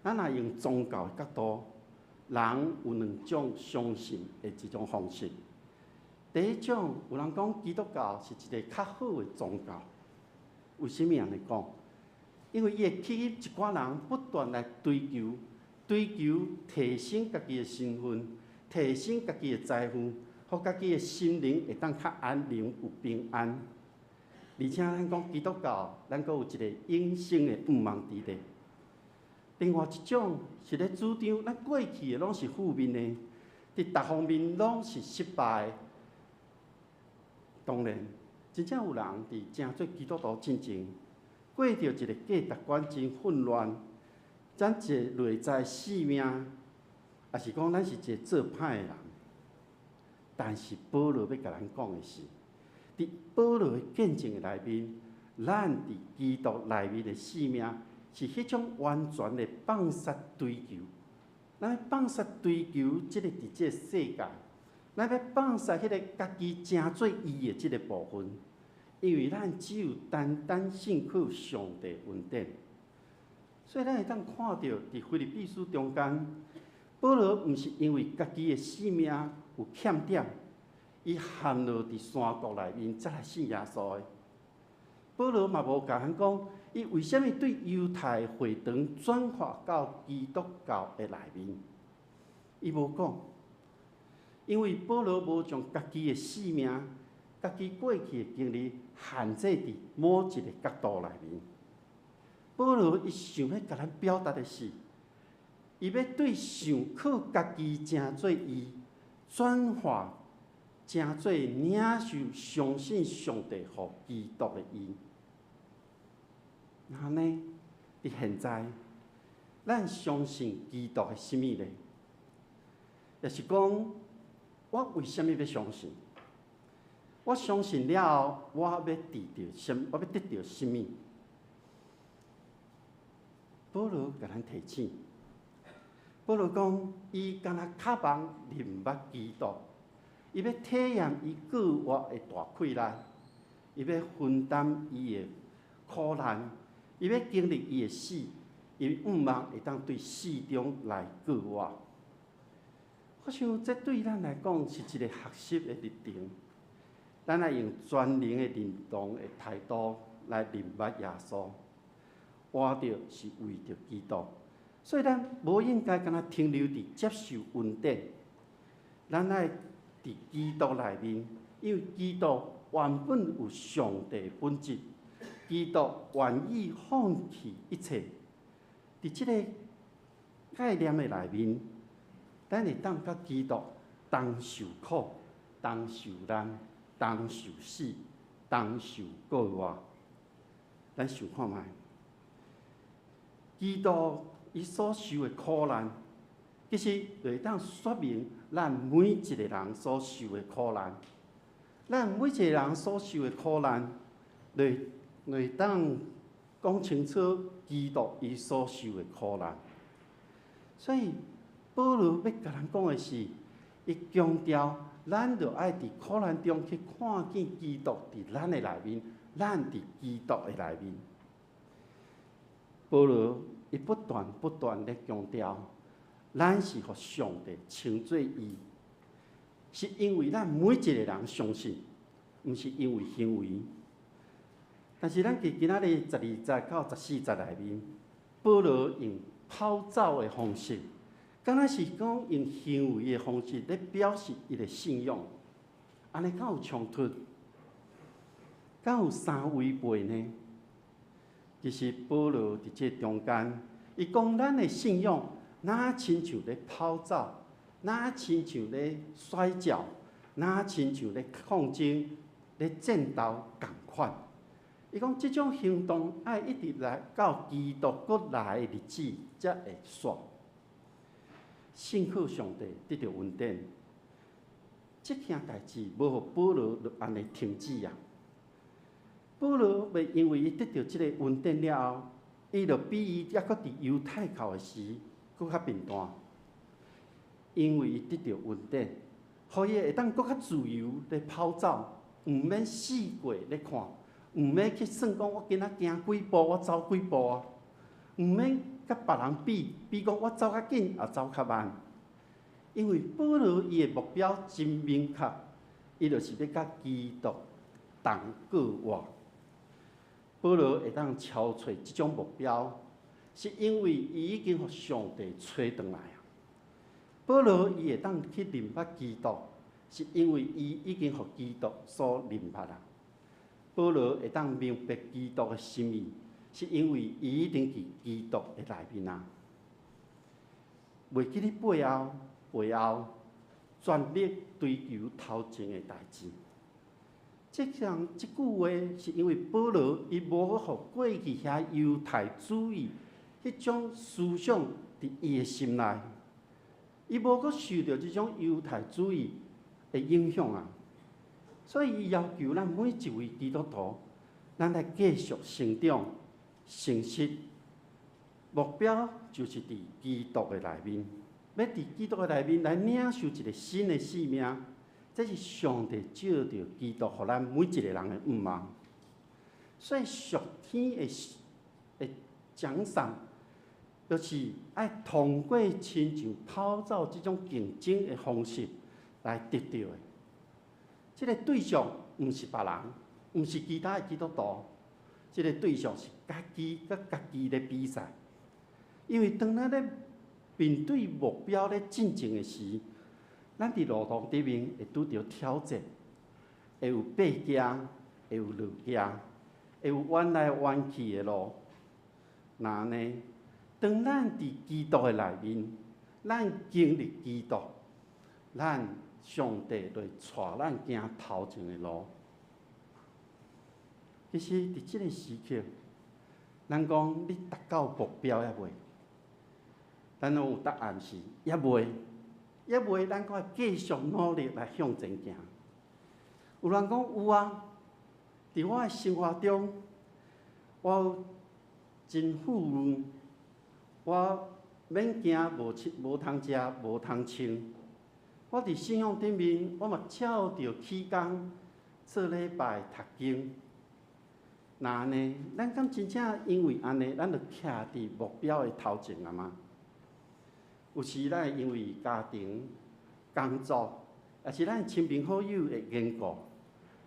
咱若用宗教的角度，人有两种相信的一种方式。第一种，有人讲基督教是一个较好的宗教，为什么安尼讲？因为伊会吸引一寡人不断来追求提升家己的身份，提升家己的财富，互家己的心灵会当较安宁有平安。而且咱讲基督教，咱阁有一个永生的毋茫之地。另外一种是咧主张咱过去的拢是负面的，伫逐方面拢是失败的。当然，真正有人伫正做基督徒进前，过着一个价值观真混乱。咱一个内在性命，也是讲咱是一个做歹的人。但是保罗要甲咱讲的是，伫保罗的见证的内面，咱伫基督内面的性命，是迄种完全的放下追求。咱要放下追求即个伫即个世界，咱要放下迄个家己真做伊的即个部分，因为咱只有单单信靠上帝恩典。所以咱会当看到，伫腓立比书中间，保罗毋是因为家己的性命有欠点，伊陷落伫山谷内面才来信耶稣的。保罗嘛无甲咱讲，伊为虾米对犹太会堂转化到基督教的内面，伊无讲，因为保罗无将家己的性命、家己过去的经历限制伫某一个角度内面。保罗伊想要甲咱表达的是，伊要对想靠家己真做伊，转化真做领受相信上帝和基督的伊。那呢？伫现在，咱相信基督的什么呢？也是讲，我为什么要相信？我相信了后，我要得到什么？我要得到什么？保罗甲咱提醒，保罗讲，伊敢若渴望明捌基督，伊要体验伊过活的大困难，伊要分担伊的苦难，伊要经历伊的死，伊毋望会当对死中来过活。我想，这对咱来讲是一个学习的历程，咱爱用全能的认同的态度来明捌耶稣。活着是为着基督，所以咱无应该敢若停留伫接受恩典，咱爱伫基督内面，因为基督原本有上帝本质，基督愿意放弃一切。伫即个概念的内面，咱会当甲基督同受苦、同受难、同受死、同受过活。咱想看觅。基督伊所受的苦难，其实就会当说明咱每一个人所受的苦难。咱每一个人所受的苦难，就会当讲清楚基督伊所受的苦难。所以保罗要甲咱讲的是，伊强调咱着爱伫苦难中去看见基督伫咱的内面，咱伫基督的内面。保罗伊不断咧强调，咱是互上帝称作伊，是因为咱每一个人相信，毋是因为行为。但是咱伫今仔日12节到14节内面，保罗用跑走的方式，敢若是讲用行为的方式来表示伊的信仰，安尼敢有冲突？敢有啥违背呢？其实保罗伫这中间，伊讲咱的信仰哪亲像咧跑走，哪亲像咧摔跤，哪亲像咧抗争、咧战斗共款。伊讲即种行动爱一直来到基督国来的日子才会煞。信靠上帝得到稳定，这件代志无互保罗就安尼停止啊。保罗袂因为伊得到即个稳定了后，伊就比伊还阁伫犹太教的时阁较平淡，因为伊得到稳定，互伊会当阁较自由咧跑走，毋免四过咧看。毋免去算讲，我今仔行几步，我走几步啊！毋免甲别人比讲我走较紧，也走较慢。因为保罗伊的目标真明确，伊就是要甲基督同过活。保罗会当超出即种目标，是因为伊已经互上帝吹转来啊。保罗伊会当去认捌基督，是因为伊已经互基督所认捌啊。保罗会当明白基督的心意，是因为伊已经伫基督的内面啊。袂记咧背后，全力追求头前的代志。即句话是因为保罗伊无互过去遐犹太主义迄种思想伫伊的心内，伊无阁受到即种犹太主义的影响啊。所以，伊要求咱每一位基督徒，咱来继续成长、成熟。目标就是伫基督的内面，要伫基督的内面来领受一个新的生命。这是上帝照着基督，互咱每一个人的愿望。所以，属天的奖赏，就是爱通过亲像跑走这种竞争的方式来得到的。这个对象毋是别人，毋是其他的基督徒，这个对象是家己甲家己咧比赛。因为当咱咧面对目标咧进前的时，咱伫路途顶面会拄着挑战，会有爬行，会有落行，会有弯来弯去的路。那呢，当咱伫基督的内面，咱经历基督，咱上帝就带咱行头前的路。其实伫即个时刻，咱讲你达到目标也未，咱拢有答案是也未，咱搁继续努力来向前行。有人讲有啊，伫我的生活中，我真富裕，我免惊无通食，无通穿。我伫信仰顶面，我嘛照着起工做礼拜、读经。那呢，咱敢真正因为安尼，咱就徛伫目标的头前啊吗？有时咱会因为家庭、工作，也是咱亲朋好友的缘故，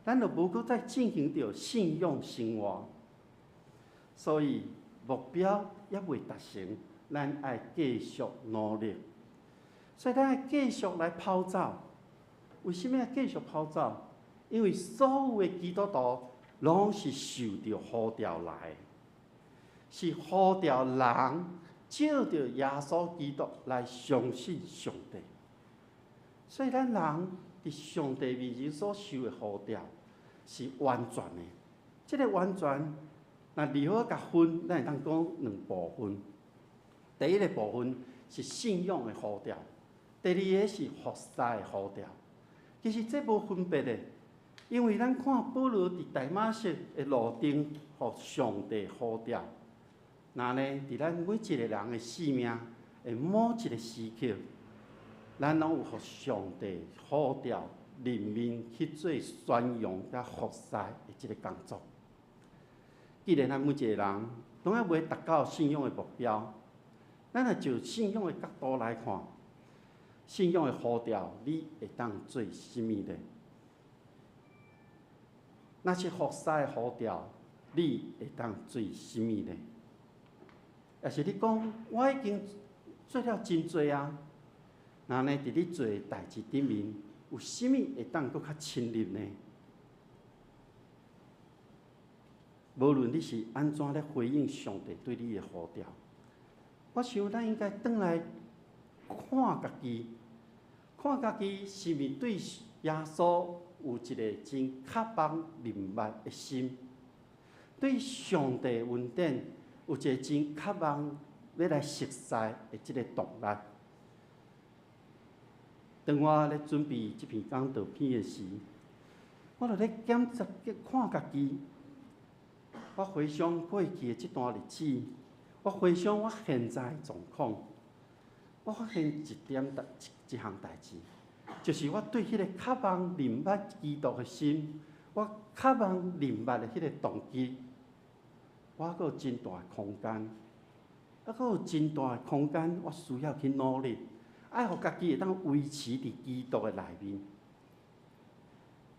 咱就无搁再进行着信仰生活。所以目标也未达成，咱爱继续努力。所以咱要继续来跑走。为什么要继续跑走？因为所有的基督徒拢是受到呼召来的，是呼召人照着耶稣基督来相信上帝。所以咱人伫上帝面前所受的呼召是完全的。这个完全，若如何甲分，咱会当讲两部分。第一个部分是信仰的呼召。第二个是服侍的呼召，其实这无分别的，因为咱看保罗伫大马色的路程，互上帝呼召。那呢，伫咱每一个人的生命的某一个时刻，咱拢有互上帝呼召，任命去做宣扬甲服侍的这个工作。既然咱每一个人拢还未达到信仰的目标，咱若就信仰的角度来看。信仰的呼召，你会当做甚物呢？那是服侍的呼召，你会当做什么呢？也是你讲，我已经做了真多啊，那呢，伫你做代志顶面，有啥物会当搁较深入呢？无论你是安怎咧回应上帝对你的呼召，我想咱应该转来看家己，看家己是毋是对耶稣有一个真渴望明白的心，对上帝恩典有一个真渴望要来熟悉的即个动力。当我咧准备即篇讲道片的时，我就咧检查看家己。我回想过去的这段日子，我回想我现在的状况，我发现一项代志，就是我对迄个渴望明白基督的心，我渴望明白的迄个动机，我还有真大的空间，还有真大的空间，我需要去努力，爱互家己会当维持伫基督的内面。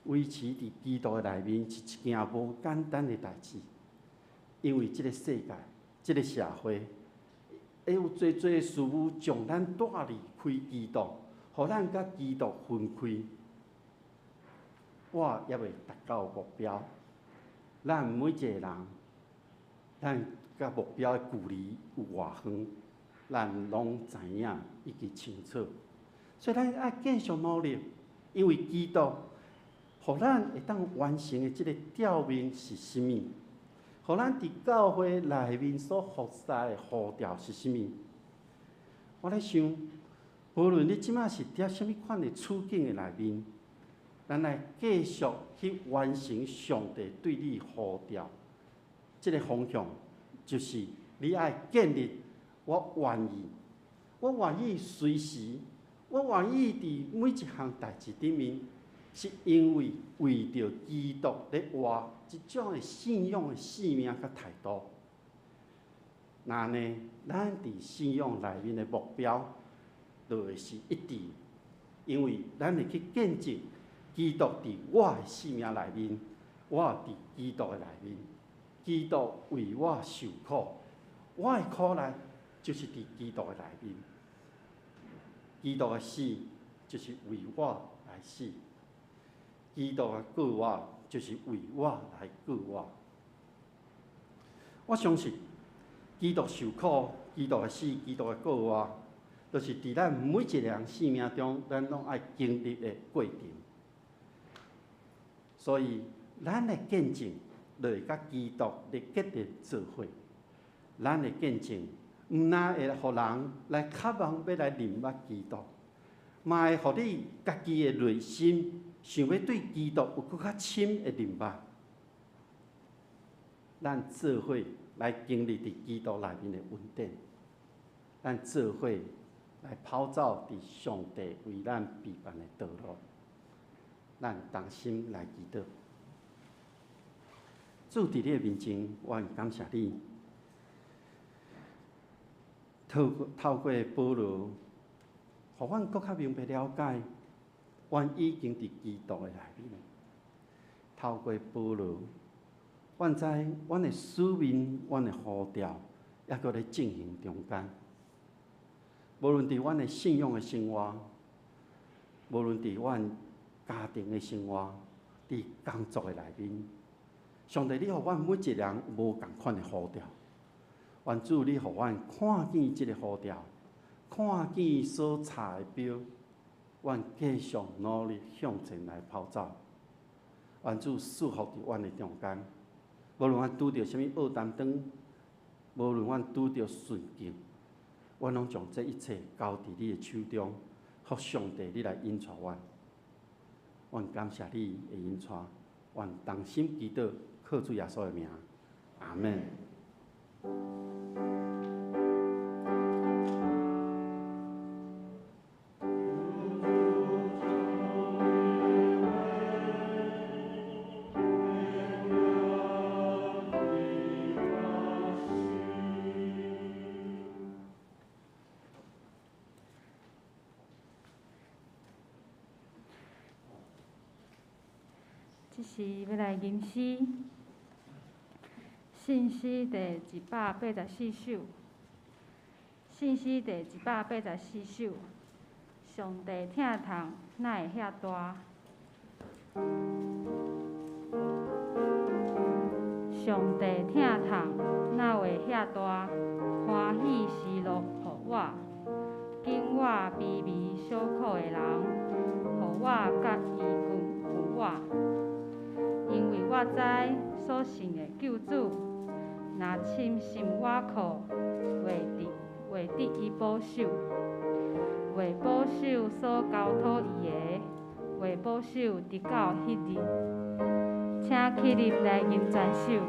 维持伫基督的内面是一件无简单的代志。因为即个世界、即个社会，会有侪侪事物将咱带离开基督，互咱甲基督分开。我也未达到目标，咱每一个人，咱甲目标的距离有偌远，咱拢知影以及清楚。所以咱爱继续努力，因为基督，互咱会当完成的即个召命是啥物？互咱伫教会内面所服侍的呼召是啥物？我咧想，无论你即马是伫啥物款的处境的内面，咱来继续去完成上帝对你呼召。即个方向就是你爱建立，我愿意随时，我愿意伫每一项代志顶面，是因为着基督咧活。即种的信仰的生命甲态度，那呢，咱伫信仰内面的目标，就会是一致，因为咱会去见证基督伫我的生命内面，我伫基督的内面，基督为我受苦，我的苦难就是伫基督的内面，基督的死就是为我来死，基督的救我。就是为我来救我。我相信，基督受苦、基督的死、基督的救我，都是伫咱每一个人生命中，咱拢爱经历的过程。所以，咱的见证，就会甲基督的结连做伙。咱的见证，毋但会互人来渴望要来明白基督，嘛会互你家己的内心。想要对基督有更较深的明白，咱做伙来经历伫基督内面的恩典，咱做伙来跑走伫上帝为咱备办的道路，咱同心来祈祷。主伫你的面前，我感谢你，透过保罗，互阮更较明白了解。阮已经伫基督的内面，透过保罗，阮知阮的使命、阮的呼召，抑搁咧进行中间。无论伫阮的信仰的生活，无论伫阮家庭的生活，伫工作的内面，上帝，你互阮每一个人无共款的呼召。愿主，你互阮看见即个呼召，看见所查的标。愿继续努力向前来跑走，愿主祝福伫阮的中间。无论阮拄着什物恶担当，无论阮拄着顺境，阮拢将这一切交伫你的手中，互上帝你来引带阮。愿感谢你的引带，愿同心祈祷，靠主耶稣的名，阿门。是要来吟诗，信诗第184首，信诗第184首，上帝疼痛哪会遐大？上帝疼痛哪会遐大？欢喜喜乐互我，紧我微微小可的人，互我甲伊扶我。因为我知所信的救主，若深深倚靠，为得伊保守，为保守所交托伊的，为保守直到迄日。请起立来吟全首。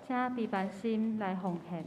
请备办心来奉献。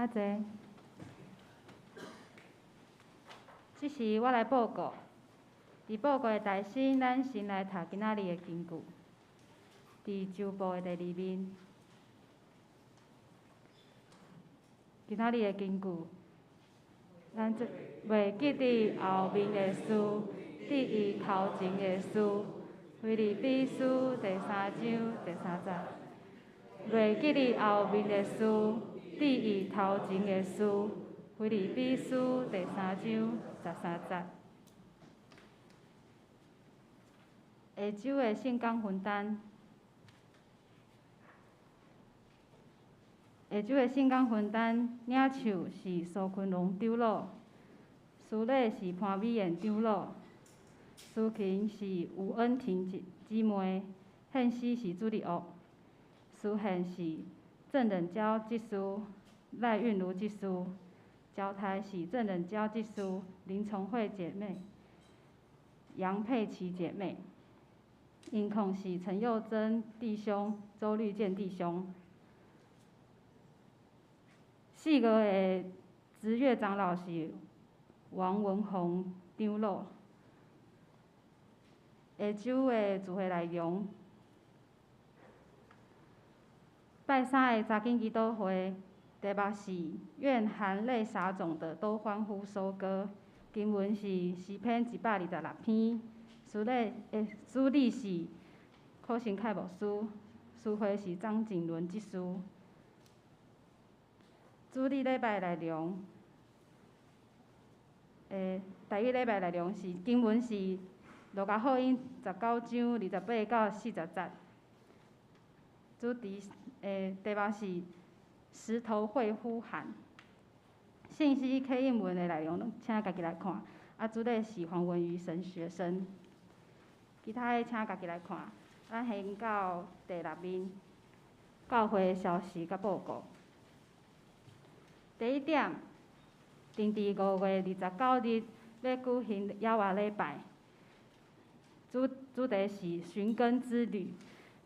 请坐。即时我来报告，伫报告的大师，咱先来读今仔日的经句。伫周报的第2面，今仔日的经句，咱即袂记伫后面的事，记伊头前的事。腓立比书第3章第3节，袂记伫后面的事，记伊头前的事。腓立比书第3章13节。下周的圣工分担，下周的圣工分担，领唱是苏坤龙长老，司礼是潘美燕长老，司琴是吴恩婷姊妹，献诗是朱丽娥，司献是郑仁娇祭司，赖韵如祭司，交台是郑仁娇祭司，林崇慧姐妹，杨佩琪姐妹。音控是陈佑珍弟兄、周绿健弟兄。4个的职乐长老是王文宏长老。下周的聚会内容，拜3的查经基督会，题目是愿含泪撒种的都欢呼收割。经文是诗篇126篇。主理是柯新凯牧师，司会是张景伦祭司。主理礼拜内容，第一礼拜内容是经文是路加福音19章28到40节。主题题目是石头会呼喊。信息刻印文的内容，请家己来看。主题是黄文瑜神学生。其他的请家己来看。咱先到第6面，教会消息甲报告。第1点，定伫5月29日要举行耶和华礼拜，主题是寻根之旅，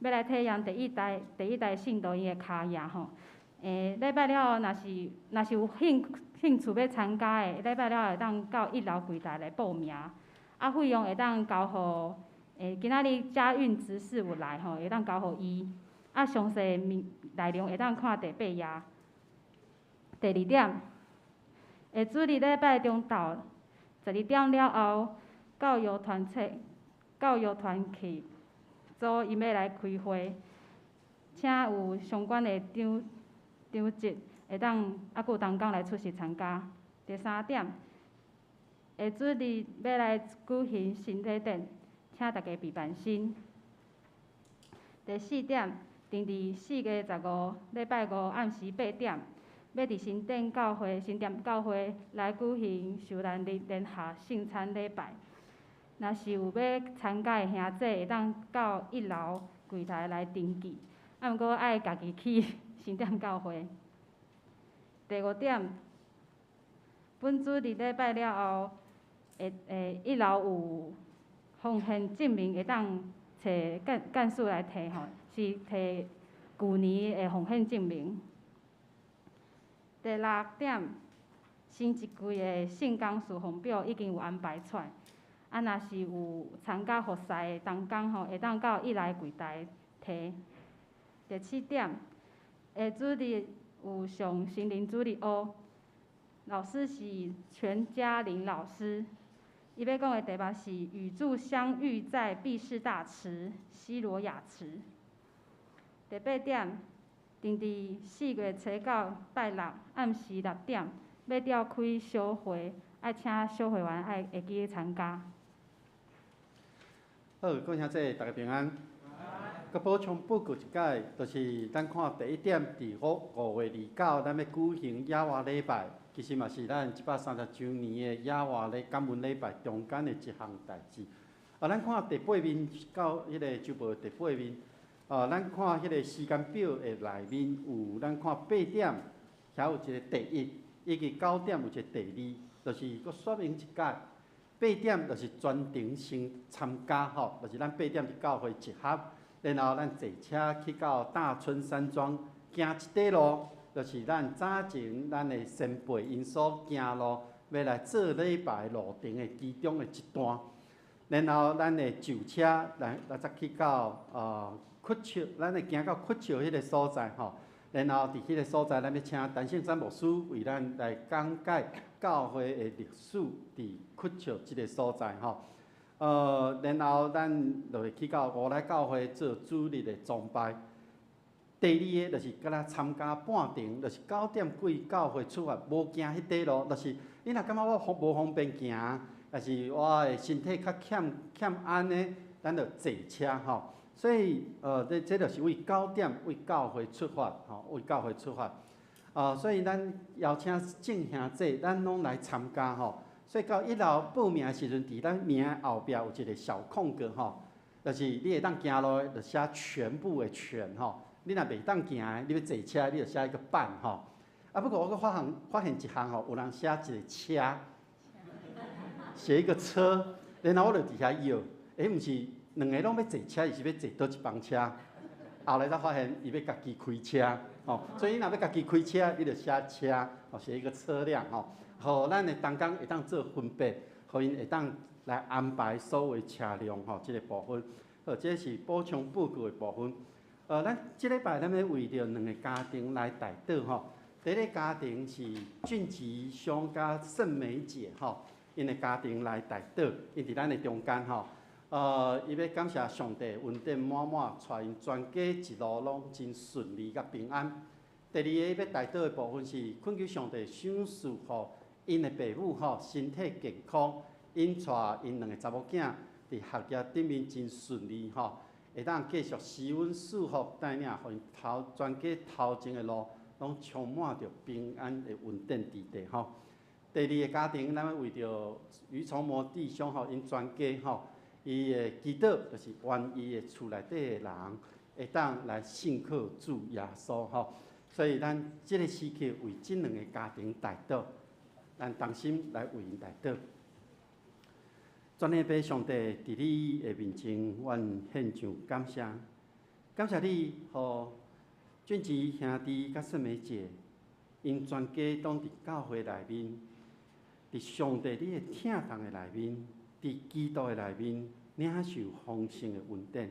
要来体验第一代信徒因的脚印吼。礼拜了后，若是有兴趣要参加的，礼拜了会当到1楼柜台来报名，费用会当交互。今仔日家运执事有来吼，会当交互伊。详细内容会当看第8页。第2点，主日礼拜中昼12点了后，教育团去组因要来开会，请有相关的长职会当有同工来出席参加。第3点，主日要来举行新体典。请大家备办心。第4点，定伫4月15礼拜5暗时8点，要伫新店教会来举行受难日联合圣餐礼拜。若是有要参加的兄弟，会当到1楼柜台来登记。毋过爱家己去新店教会。第5点，本主日礼拜了后，1楼有。奉献证明会当找干事来摕吼，是摕去年的奉献证明。第6点，新一季的圣工事奉表已经有安排出来，若是有参加服侍的同工吼，会当到1楼柜台摕。第7点，主日有上心灵主日学，老师是全嘉玲老师。伊要讲的题目是与主相遇在毕士大池西罗亚池。第8点，定伫4月9拜6暗时6点，要召开小会，爱请小会员会记参加。好，各位兄弟，大家平安。佮补充报告一解，就是咱看第1点，伫5月29，咱要举行耶和华礼拜。其实嘛是咱130周年的耶和华的感恩礼拜中间的一项代志。咱看第8面到迄个周报第8面，咱看迄个时间表的内面有，咱看8点，遐有一个第1，以及9点有一个第2，就是佮说明一解。8点就是专程先参加吼，就是咱8点伫教会集合，然后咱坐车去到大村山庄，行一块路。就是咱早前咱的先辈因所行路，要来做礼拜路程的其中的一段。然后咱的就车来再去到屈笑，咱会行到屈笑迄个所在吼。然後伫迄個所在，咱要請陈姓詹牧师為咱來講解教會的歷史伫屈笑即個所在吼。然後咱就會去到烏來教會做主日的崇拜。第二個就是敢若參加半程，就是9點幾教會出發，無行迄塊路，就是你若感覺我無方便行，但是我的身體較欠安呢，咱就坐車吼。所以，这就是为9点为教会出发，吼，为教会出发。所以咱邀请正兄弟，咱拢来参加吼。所以到1楼报名的时阵，伫咱名后壁有一个小空格吼，就是你会当行路的，就写全部的全吼。你若袂当行的，你要坐车，你就写一个半吼。不过我发现一项吼，有人写一个车，写一个车，然后我就伫遐摇，毋是。2个拢要坐车，伊是要坐倒一班车。后来才发现，伊要家己开车，吼。所以你若要家己开车，你就写车，吼，写一个车辆，吼，互咱的同工会当做分别，互因会当来安排所有车辆，吼，即个部分。这是补充报告的部分。咱即礼拜咱要为着2个家庭来代祷，吼。第一个家庭是俊吉兄甲盛美姐，吼，因的家庭来代祷，因伫咱的中间，吼。伊要感谢上帝恩典满满，带因全家一路拢真顺利甲平安。第二个要带到的部分是恳求上帝赏赐互因的父母吼身体健康，因带因2个查某囝伫学业顶面真顺利吼，会当继续施恩赐福带领，互因全家头前的路拢充满着平安的稳定之地吼。第二个家庭，咱要为着于崇模弟兄吼因全家吼。伊的祈祷就是愿伊的厝内底的人会当来信靠主耶稣吼，所以咱即个时刻为即2个家庭代祷，咱同心来为因代祷。全能的上帝，伫你的面前，阮献上感谢，感谢你，互俊吉兄弟甲盛美姐，因全家拢伫教会内面，伫上帝你的疼痛的内面。伫基督的内面，领受丰盛的恩典。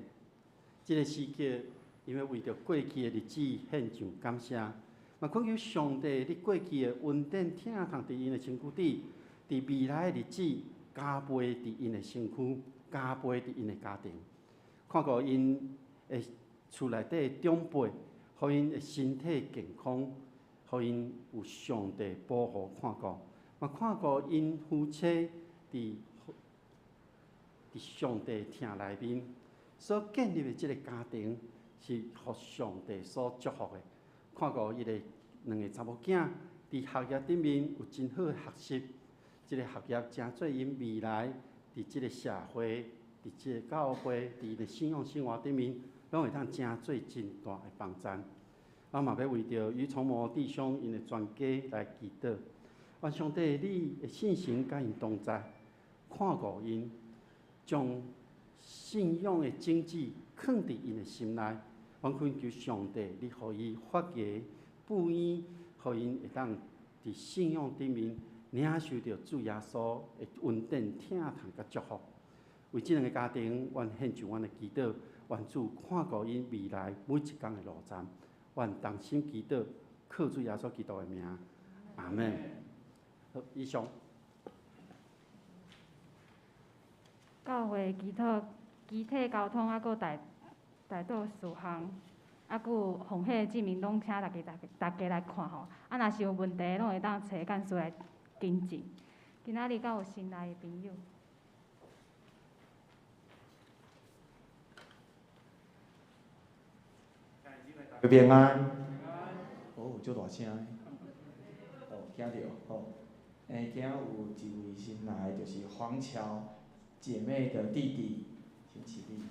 这个时刻，因为为着过去的日子献上感谢，嘛恳求上帝，你过去的恩典疼痛伫因的身躯底，伫未来的日子加倍伫因的身躯，加倍伫因的家庭。看顾因的厝内底的长辈，互因的身体健康，互因有上帝保护看顾，嘛看顾因夫妻伫上帝疼内面所建立的这个家庭，是互上帝所祝福的。看顾伊个2个查某囝伫学业顶面有真好的学习，这个学业真做因未来伫这个社会、伫这个教会、伫因的信仰生活顶面，拢会当真做真大的帮助。我嘛要为着于崇模弟兄因的全家来祈祷，愿上帝你的信心甲因同在，看顾因。将信仰的种子放伫因的心内，阮恳求上帝，你互伊发芽布衣，互因会当伫信仰顶面领受着主耶稣的恩典、疼痛甲祝福。为即2个家庭，阮献上阮的祈祷，愿主看顾因未来每一天的路站，愿同心祈祷，靠主耶稣基督的名，阿门。好，以上。教会集体交通，还佫大道事项，还佫有奉献的证明，拢请大家来看吼。若是有问题，拢会当找干事来跟进。今仔日敢有新来的朋友？平安。哦，足大声的。哦，听到吼。今仔有一位新来，就是黄桥姐妹的弟弟，请起立。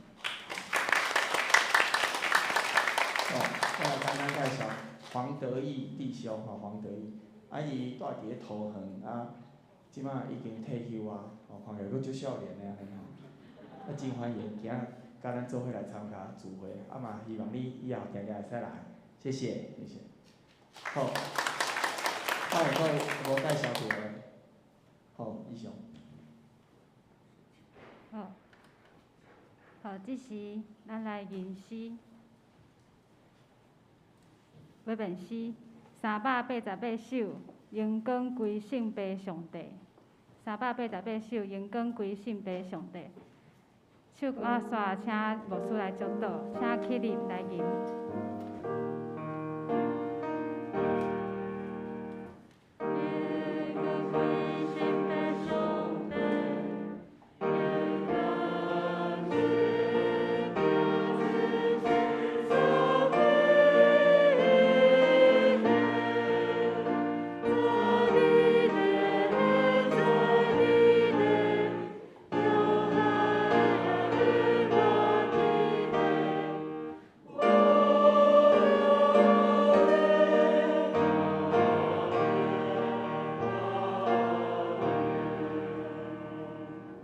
再来简单介绍黄德义弟兄吼，黄德义，伊住伫咧桃园即摆已经退休看起来佫足少年的安尼吼，真欢迎今仔甲咱做伙来参加聚会，嘛希望你以后定定会使来，谢谢，谢谢。好，那我再无介绍别人。好，以上。好，好，这时咱来吟诗。尾面诗388首，荣光归圣父上帝。388首，荣光归圣父上帝。手啊煞，请牧师来指导，请起立来吟。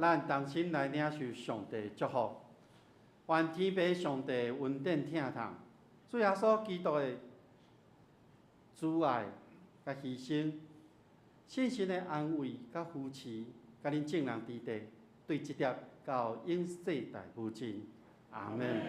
咱同心来领受上帝祝福，愿天父上帝恩典疼痛，主耶稣基督的慈爱甲牺牲，信心的安慰甲扶持，甲恁众人之地，对这粒到永世代母亲，阿门。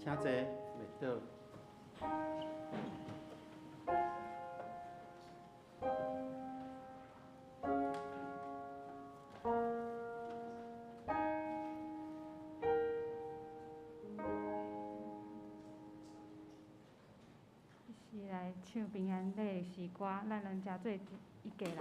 请坐，袂倒。是来唱平安礼的诗歌，咱两家做一家人。